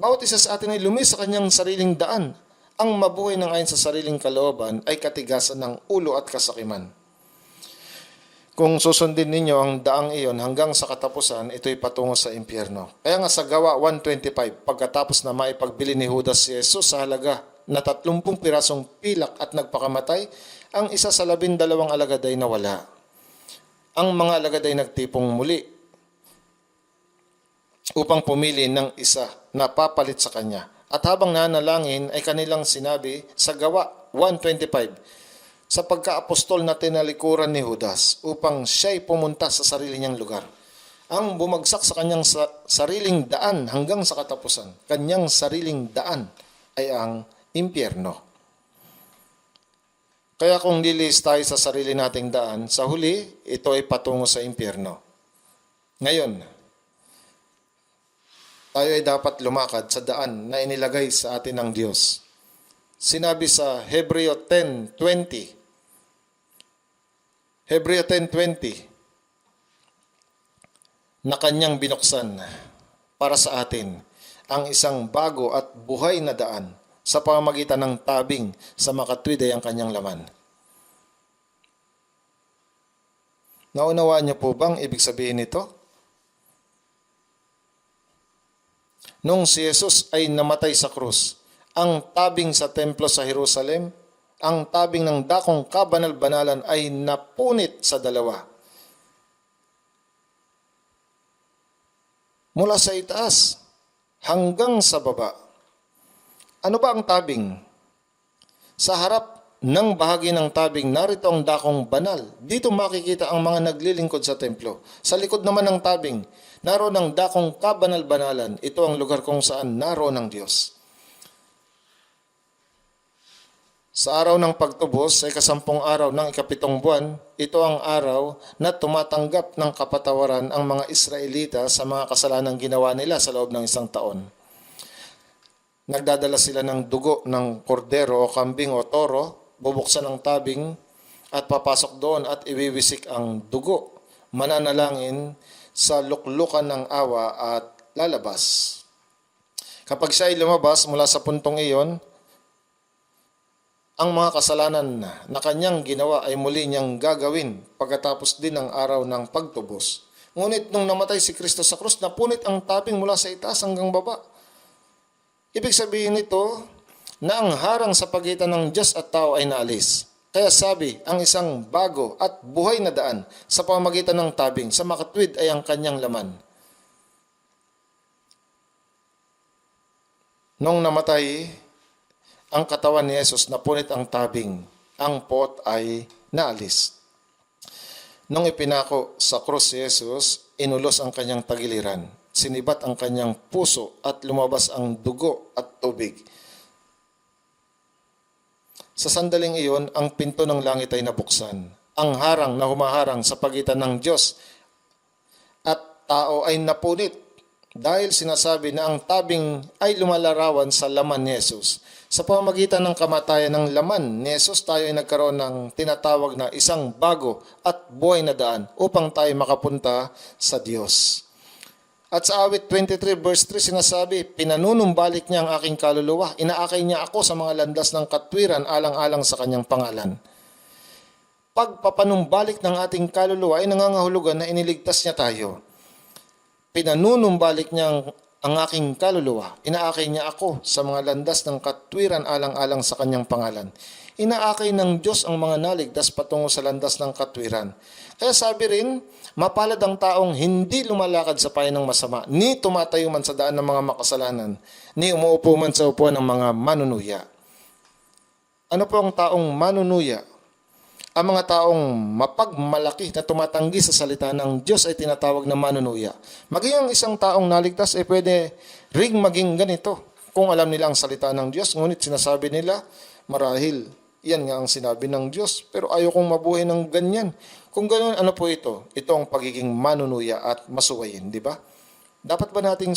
Bawat isa sa atin ay lumihis sa kanyang sariling daan. Ang mabuhay ng ayon sa sariling kalooban ay katigasan ng ulo at kasakiman. Kung susundin ninyo ang daang iyon hanggang sa katapusan, ito'y patungo sa impyerno. Kaya nga sa Gawa 1:25, pagkatapos na maipagbili ni Judas si Jesus sa halaga na 30 pirasong pilak at nagpakamatay, ang isa sa 12 alagad ay nawala. Ang mga alagad ay nagtipong muli upang pumili ng isa na papalit sa kanya. At habang nanalangin ay kanilang sinabi sa Gawa 1:25, sa pagka-apostol na tinalikuran ni Judas upang siya'y pumunta sa sarili niyang lugar. ang bumagsak sa kanyang sariling daan hanggang sa katapusan. Kanyang sariling daan ay ang impyerno. Kaya kung lilis tayo sa sarili nating daan, sa huli, ito ay patungo sa impyerno. Ngayon, tayo ay dapat lumakad sa daan na inilagay sa atin ng Diyos. Sinabi sa Hebreo 10:20, Hebreo 10:20, na kanyang binuksan para sa atin ang isang bago at buhay na daan sa pamamagitan ng tabing sa makatwid ay ang kanyang laman. Naunawaan niyo po bang ibig sabihin nito? Nung si Jesus ay namatay sa krus, ang tabing sa templo sa Jerusalem, ang tabing ng dakong kabanal-banalan ay napunit sa dalawa. Mula sa itaas hanggang sa baba. Ano ba ang tabing? Sa harap ng bahagi ng tabing, narito ang dakong banal. Dito makikita ang mga naglilingkod sa templo. Sa likod naman ng tabing, naroon ang dakong kabanal-banalan. Ito ang lugar kung saan naroon ang Diyos. Sa araw ng pagtubos, sa ika-10 araw ng ika-7 buwan, ito ang araw na tumatanggap ng kapatawaran ang mga Israelita sa mga kasalanang ginawa nila sa loob ng 1 taon. Nagdadala sila ng dugo ng kordero o kambing o toro, bubuksan ang tabing at papasok doon at iwiwisik ang dugo. Mananalangin sa luklukan ng awa at lalabas. Kapag siya ay lumabas mula sa puntong iyon, ang mga kasalanan na kanyang ginawa ay muli niyang gagawin pagkatapos din ng araw ng pagtubos. Ngunit nung namatay si Kristo sa krus, napunit ang tabing mula sa itaas hanggang baba. Ibig sabihin nito na ang harang sa pagitan ng Diyos at tao ay naalis. Kaya sabi, ang isang bago at buhay na daan sa pamamagitan ng tabing sa makatwid ay ang kanyang laman. Nung namatay ang katawan ni Jesus, napunit ang tabing, ang pot ay naalis. Nung ipinako sa krus si Jesus, inulos ang kanyang tagiliran, sinibat ang kanyang puso at lumabas ang dugo at tubig. Sa sandaling iyon, ang pinto ng langit ay nabuksan. Ang harang na humaharang sa pagitan ng Diyos at tao ay napunit dahil sinasabi na ang tabing ay lumalarawan sa laman ni Jesus. Sa pamamagitan ng kamatayan ng laman ni Jesus, tayo ay nagkaroon ng tinatawag na isang bago at buhay na daan upang tayo makapunta sa Diyos. At sa awit 23 verse 3 sinasabi, pinanunumbalik niya ang aking kaluluwa, inaakay niya ako sa mga landas ng katwiran alang-alang sa kanyang pangalan. Pagpapanumbalik ng ating kaluluwa ay nangangahulugan na iniligtas niya tayo. Pinanunumbalik niya ang aking kaluluwa, inaakay niya ako sa mga landas ng katwiran alang-alang sa kanyang pangalan. Inaakay ng Diyos ang mga naligtas patungo sa landas ng katwiran. Kaya sabi rin, mapalad ang taong hindi lumalakad sa payo ng masama, ni tumatayo man sa daan ng mga makasalanan, ni umuupo man sa upuan ng mga manunuya. Ano po ang taong manunuya? Ang mga taong mapagmalaki na tumatanggi sa salita ng Diyos ay tinatawag na manunuya. Maging ang isang taong naligtas ay pwede ring maging ganito kung alam nila ang salita ng Diyos. Ngunit sinasabi nila, marahil, yan nga ang sinabi ng Diyos, pero ayaw kong mabuhay ng ganyan. Kung ganoon, ano po ito? Ito ang pagiging manunuya at masuwayin, di ba? Dapat ba nating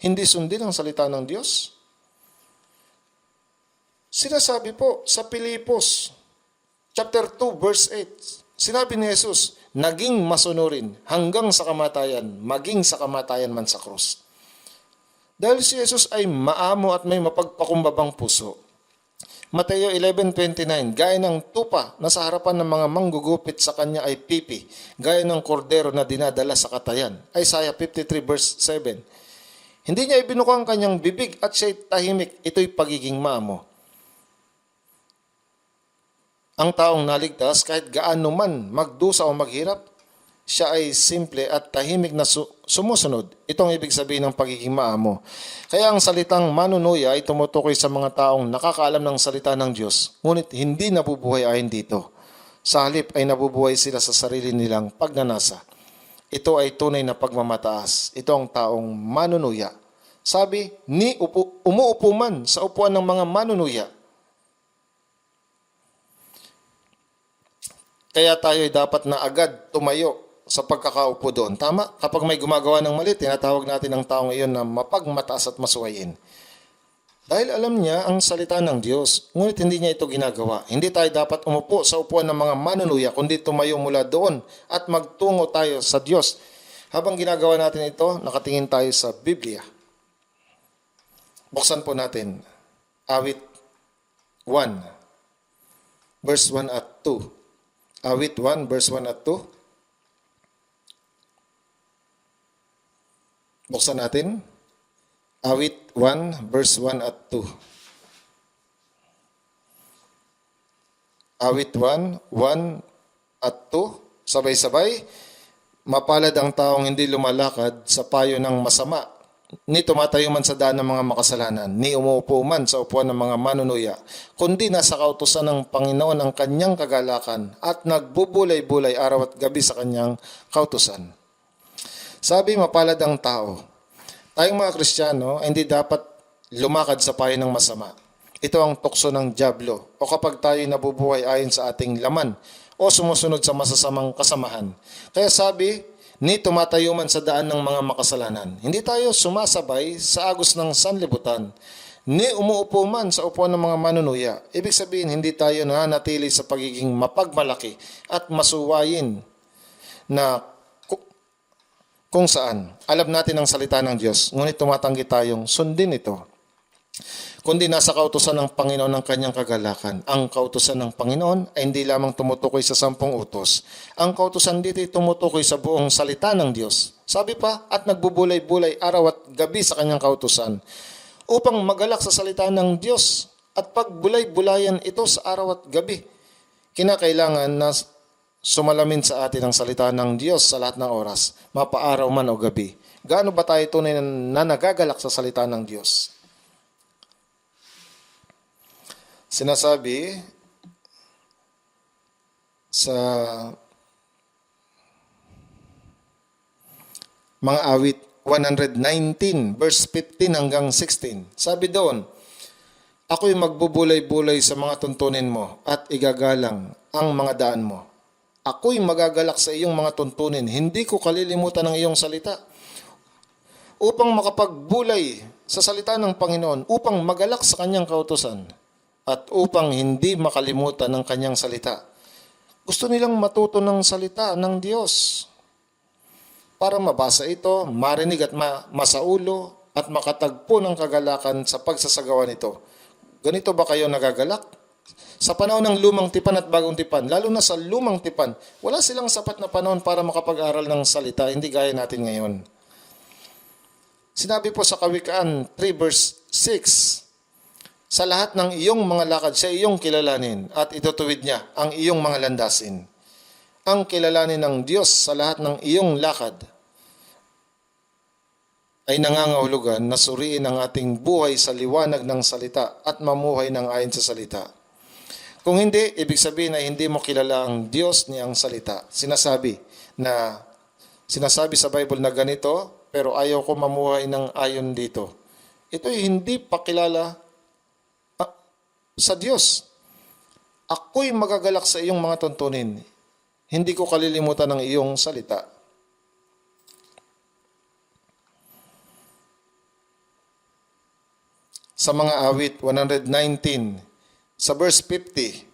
hindi sundin ang salita ng Diyos? Sinasabi po sa Pilipos, Chapter 2, verse 8, sinabi ni Jesus, naging masunurin hanggang sa kamatayan, maging sa kamatayan man sa krus. Dahil si Jesus ay maamo at may mapagpakumbabang puso. Mateo 11:29, gaya ng tupa na sa harapan ng mga manggugupit sa kanya ay pipi, gaya ng kordero na dinadala sa katayan. Isaiah 53 verse 7. Hindi niya ibinuka ang kanyang bibig at siya'y tahimik, ito'y pagiging maamo. Ang taong naligtas, kahit gaano man magdusa o maghirap, siya ay simple at tahimik na sumusunod. Ito ang ibig sabihin ng pagiging maamo. Kaya ang salitang manunuya ay tumutukoy sa mga taong nakakaalam ng salita ng Diyos, ngunit hindi nabubuhay ayon dito. Sa halip ay nabubuhay sila sa sarili nilang pagnanasa. ito ay tunay na pagmamataas. Ito ang taong manunuya. Sabi, umuupo man sa upuan ng mga manunuya. Kaya tayo ay dapat na agad tumayo sa pagkakaupo doon. Tama? Kapag may gumagawa ng mali, tinatawag natin ang taong iyon na mapagmataas at masuwayin. Dahil alam niya ang salita ng Diyos, ngunit hindi niya ito ginagawa. Hindi tayo dapat umupo sa upuan ng mga manunuya, kundi tumayo mula doon at magtungo tayo sa Diyos. Habang ginagawa natin ito, nakatingin tayo sa Biblia. Buksan po natin. Awit 1, verse 1 at 2. Awit 1, verse 1 at 2. Buksan natin. Awit 1, verse 1 at 2. Awit 1, 1 at 2. Sabay-sabay. Mapalad ang taong hindi lumalakad sa payo ng masama, ni tumatayo man sa daan ng mga makasalanan, ni umuupo man sa upuan ng mga manunuya, kundi nasa kautusan ng Panginoon ang kanyang kagalakan at nagbubulay-bulay araw at gabi sa kanyang kautusan. Sabi, mapalad ang tao. Tayong mga Kristiyano ay hindi dapat lumakad sa payo ng masama. Ito ang tukso ng dyablo o kapag tayo nabubuhay ayon sa ating laman o sumusunod sa masasamang kasamahan. Kaya sabi, ni tumatayo man sa daan ng mga makasalanan. Hindi tayo sumasabay sa agos ng sanlibutan. Ni umuupo man sa upuan ng mga manunuya. Ibig sabihin, hindi tayo nananatili sa pagiging mapagmalaki at masuwayin na kung saan. Alam natin ang salita ng Diyos, ngunit tumatanggi tayong sundin ito. Kundi nasa kautusan ng Panginoon ang kanyang kagalakan. Ang kautusan ng Panginoon ay hindi lamang tumutukoy sa 10 utos. Ang kautusan dito ay tumutukoy sa buong salita ng Diyos. Sabi pa, at nagbubulay-bulay araw at gabi sa kanyang kautusan upang magalak sa salita ng Diyos at pagbulay-bulayan ito sa araw at gabi. Kinakailangan na sumalamin sa atin ang salita ng Diyos sa lahat ng oras, mapaaraw man o gabi. Gaano ba tayo tunay na nagagalak sa salita ng Diyos? Sinasabi sa mga awit 119 verse 15 hanggang 16. Sabi doon, ako'y magbubulay-bulay sa mga tuntunin mo at igagalang ang mga daan mo. Ako'y magagalak sa iyong mga tuntunin, hindi ko kalilimutan ang iyong salita. Upang makapagbulay sa salita ng Panginoon, upang magalak sa kanyang kautusan, at upang hindi makalimutan ang kanyang salita. Gusto nilang matuto ng salita ng Diyos para mabasa ito, marinig at masaulo at makatagpo ng kagalakan sa pagsasagawa nito. Ganito ba kayo nagagalak? Sa panahon ng lumang tipan at bagong tipan, lalo na sa lumang tipan, wala silang sapat na panahon para makapag-aral ng salita, hindi gaya natin ngayon. Sinabi po sa Kawikaan 3 verse 6, sa lahat ng iyong mga lakad sa iyong kilalanin at itutuwid niya ang iyong mga landasin. Ang kilalanin ng Diyos sa lahat ng iyong lakad ay nangangahulugan na suriin ang ating buhay sa liwanag ng salita at mamuhay ng ayon sa salita. Kung hindi, ibig sabihin na hindi mo kilala ang Diyos ni ang salita. Sinasabi sa Bible na ganito, pero ayaw ko mamuhay ng ayon dito. Ito'y hindi pakilala sa Diyos. Ako'y magagalak sa iyong mga tuntunin. Hindi ko kalilimutan ang iyong salita. Sa mga awit 119, sa verse 50,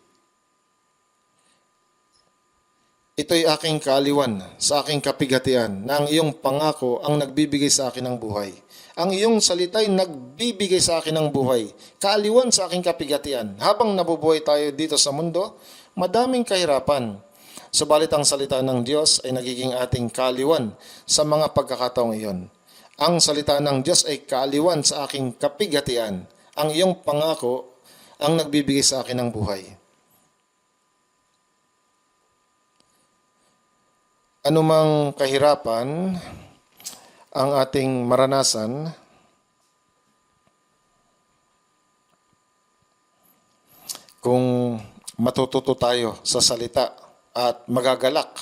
ito'y aking kaaliwan sa aking kapigatian na ang iyong pangako ang nagbibigay sa akin ng buhay. Ang iyong salita'y nagbibigay sa akin ng buhay, kaaliwan sa aking kapigatian. Habang nabubuhay tayo dito sa mundo, madaming kahirapan. Subalit ang salita ng Diyos ay nagiging ating kaaliwan sa mga pagkakataong iyon. Ang salita ng Diyos ay kaaliwan sa aking kapigatian. Ang iyong pangako ang nagbibigay sa akin ng buhay. Anumang kahirapan ang ating maranasan, kung matututo tayo sa salita at magagalak,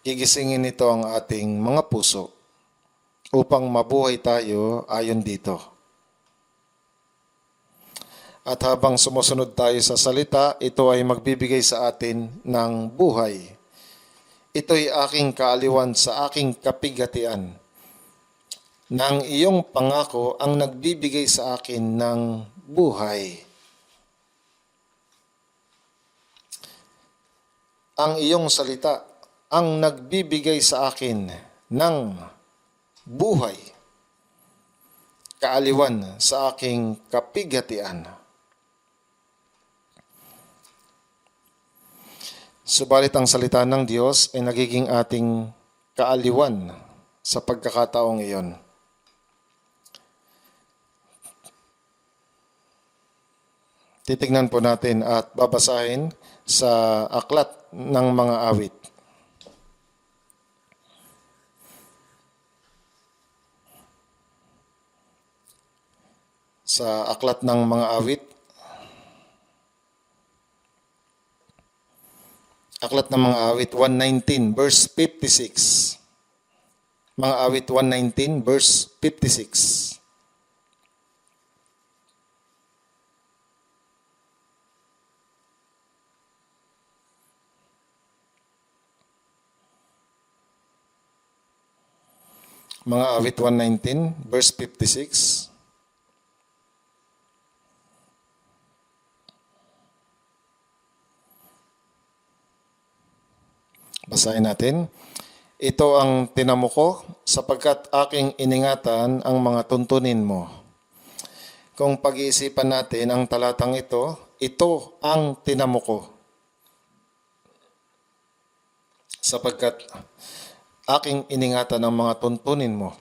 gigisingin nito ang ating mga puso upang mabuhay tayo ayon dito. At habang sumusunod tayo sa salita, ito ay magbibigay sa atin ng buhay. Ito'y aking kaaliwan sa aking kapighatian. Nang iyong pangako ang nagbibigay sa akin ng buhay. Ang iyong salita ang nagbibigay sa akin ng buhay. Kaaliwan sa aking kapighatian. Subalit ang salita ng Diyos ay nagiging ating kaaliwan sa pagkakataong iyon. Titignan po natin at babasahin sa aklat ng mga awit. Sa aklat ng mga awit, Aklat ng mga awit 119 verse 56. Mga awit 119 verse 56. Mga awit 119 verse 56. Basahin natin. Ito ang tinamo ko sapagkat aking iningatan ang mga tuntunin mo. Kung pag-iisipan natin ang talatang ito, ito ang tinamo ko. Sapagkat aking iningatan ang mga tuntunin mo.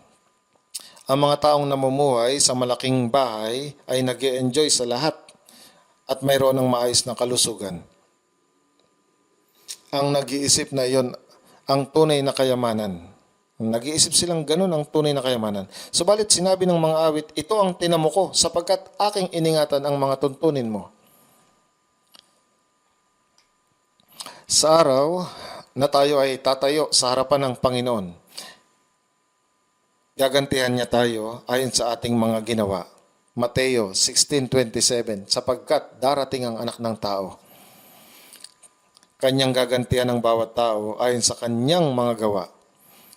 Ang mga taong namumuhay sa malaking bahay ay nag-e-enjoy sa lahat at mayroon ng maayos na kalusugan. Ang nag-iisip na iyon ang tunay na kayamanan. Nag-iisip silang ganun ang tunay na kayamanan. Subalit sinabi ng mga awit, ito ang tinamo ko sapagkat aking iningatan ang mga tuntunin mo. Sa araw na tayo ay tatayo sa harapan ng Panginoon, gagantihan niya tayo ayon sa ating mga ginawa. Mateo 16:27, sapagkat darating ang anak ng tao. Kanyang gagantihan ng bawat tao ayon sa kanyang mga gawa.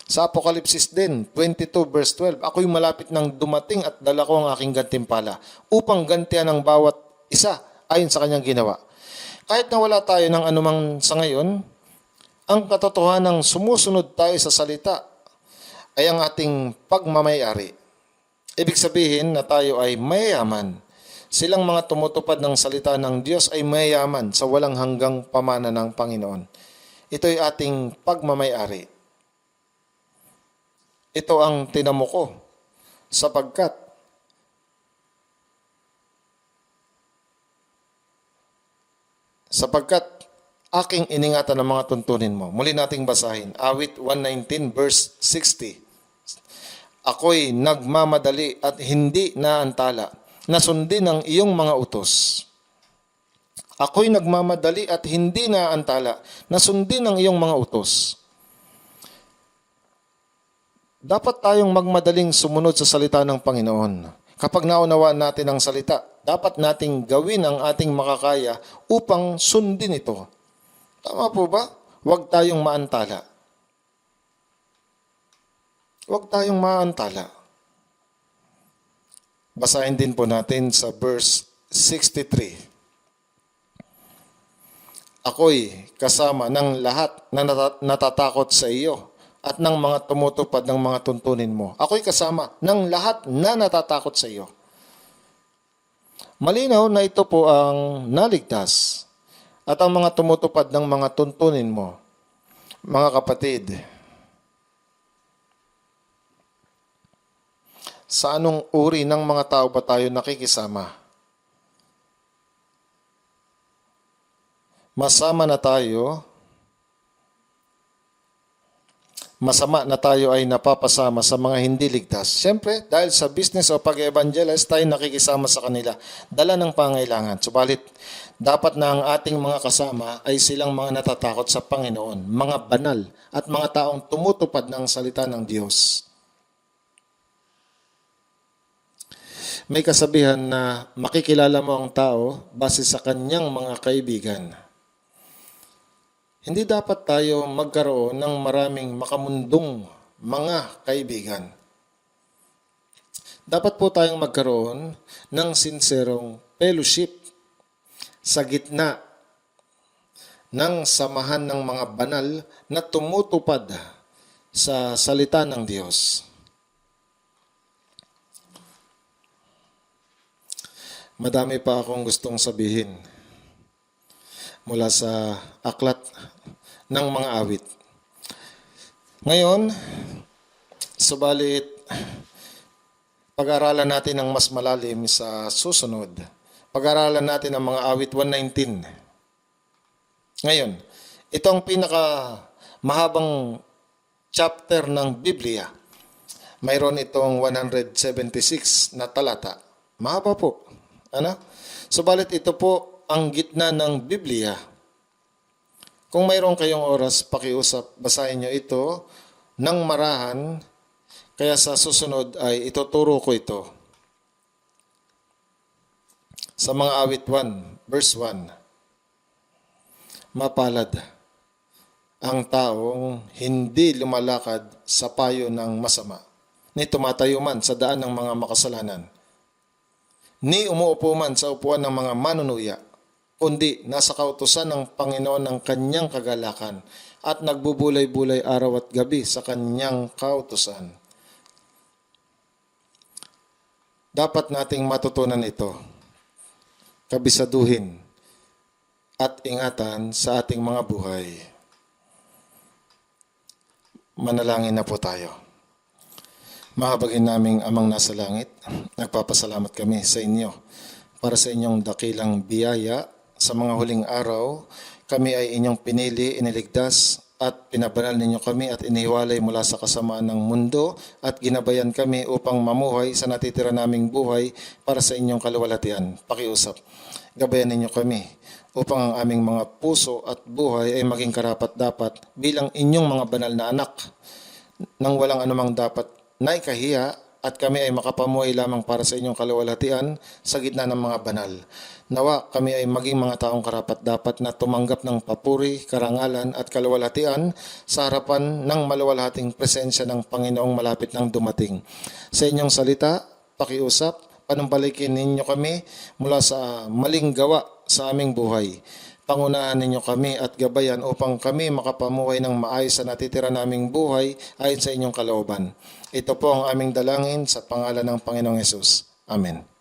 Sa Apokalipsis din, 22 verse 12, ako'y malapit nang dumating at dala ko ang aking gantimpala upang gantihan ng bawat isa ayon sa kanyang ginawa. Kahit na wala tayo ng anumang sa ngayon, ang katotohanan ng sumusunod tayo sa salita ay ang ating pagmamayari. Ibig sabihin na tayo ay mayayaman. Silang mga tumutupad ng salita ng Diyos ay mayayaman sa walang hanggang pamana ng Panginoon. Ito'y ating pagmamayari. Ito ang tinamo ko sapagkat aking iningatan ang mga tuntunin mo. Muli nating basahin. Awit 119 verse 60. Ako'y nagmamadali at hindi naantala na sundin ang iyong mga utos. Ako'y nagmamadali at hindi naantala na sundin ang iyong mga utos. Dapat tayong magmadaling sumunod sa salita ng Panginoon. Kapag naunawaan natin ang salita, dapat nating gawin ang ating makakaya upang sundin ito. Tama po ba? Huwag tayong maantala. Huwag tayong maantala. Basahin din po natin sa verse 63. Ako'y kasama ng lahat na natatakot sa iyo at ng mga tumutupad ng mga tuntunin mo. Ako'y kasama ng lahat na natatakot sa iyo. Malinaw na ito po ang naligtas at ang mga tumutupad ng mga tuntunin mo. Mga kapatid, sa anong uri ng mga tao ba tayo nakikisama? Masama na tayo masama na tayo ay napapasama sa mga hindi ligtas. Siyempre, dahil sa business o pag-evangelize, tayo nakikisama sa kanila. Dala ng pangailangan. Subalit, dapat na ang ating mga kasama ay silang mga natatakot sa Panginoon, mga banal, at mga taong tumutupad ng salita ng Diyos. May kasabihan na makikilala mo ang tao base sa kanyang mga kaibigan. Hindi dapat tayo magkaroon ng maraming makamundong mga kaibigan. Dapat po tayong magkaroon ng sinserong fellowship sa gitna ng samahan ng mga banal na tumutupad sa salita ng Diyos. Madami pa akong gustong sabihin mula sa aklat ng mga awit. Ngayon, subalit, pag-aralan natin ng mas malalim sa susunod. Pag-aralan natin ang mga awit 119. Ngayon, ito ang pinaka-mahabang chapter ng Biblia. Mayroon itong 176 na talata. Mahaba po. Subalit ito po ang gitna ng Biblia. Kung mayroon kayong oras, pakiusap, basahin nyo ito ng marahan, kaya sa susunod ay ituturo ko ito. Sa mga awit 1, verse 1, mapalad ang taong hindi lumalakad sa payo ng masama, ni tumatayo man sa daan ng mga makasalanan, ni umuupo man sa upuan ng mga manunuya, kundi nasa kautusan ng Panginoon ng kanyang kagalakan at nagbubulay-bulay araw at gabi sa kanyang kautusan. Dapat nating matutunan ito, kabisaduhin at ingatan sa ating mga buhay. Manalangin na po tayo. Mahabagin naming Amang nasa langit, nagpapasalamat kami sa inyo para sa inyong dakilang biyaya. Sa mga huling araw, kami ay inyong pinili, iniligtas at pinabanal ninyo kami at inihiwalay mula sa kasamaan ng mundo at ginabayan kami upang mamuhay sa natitira naming buhay para sa inyong kaluwalhatian. Pakiusap, gabayan ninyo kami upang ang aming mga puso at buhay ay maging karapat-dapat bilang inyong mga banal na anak nang walang anumang dapat na ikahiya at kami ay makapamuhay lamang para sa inyong kaluwalhatian sa gitna ng mga banal. Nawa kami ay maging mga taong karapat-dapat na tumanggap ng papuri, karangalan at kaluwalhatian sa harapan ng maluwalhating presensya ng Panginoong malapit nang dumating. Sa inyong salita, pakiusap, panumbalikin ninyo kami mula sa maling gawa sa aming buhay. Pangunahan ninyo kami at gabayan upang kami makapamuhay ng maayos sa natitira naming buhay ayon sa inyong kalooban. Ito po ang aming dalangin sa pangalan ng Panginoong Hesus. Amen.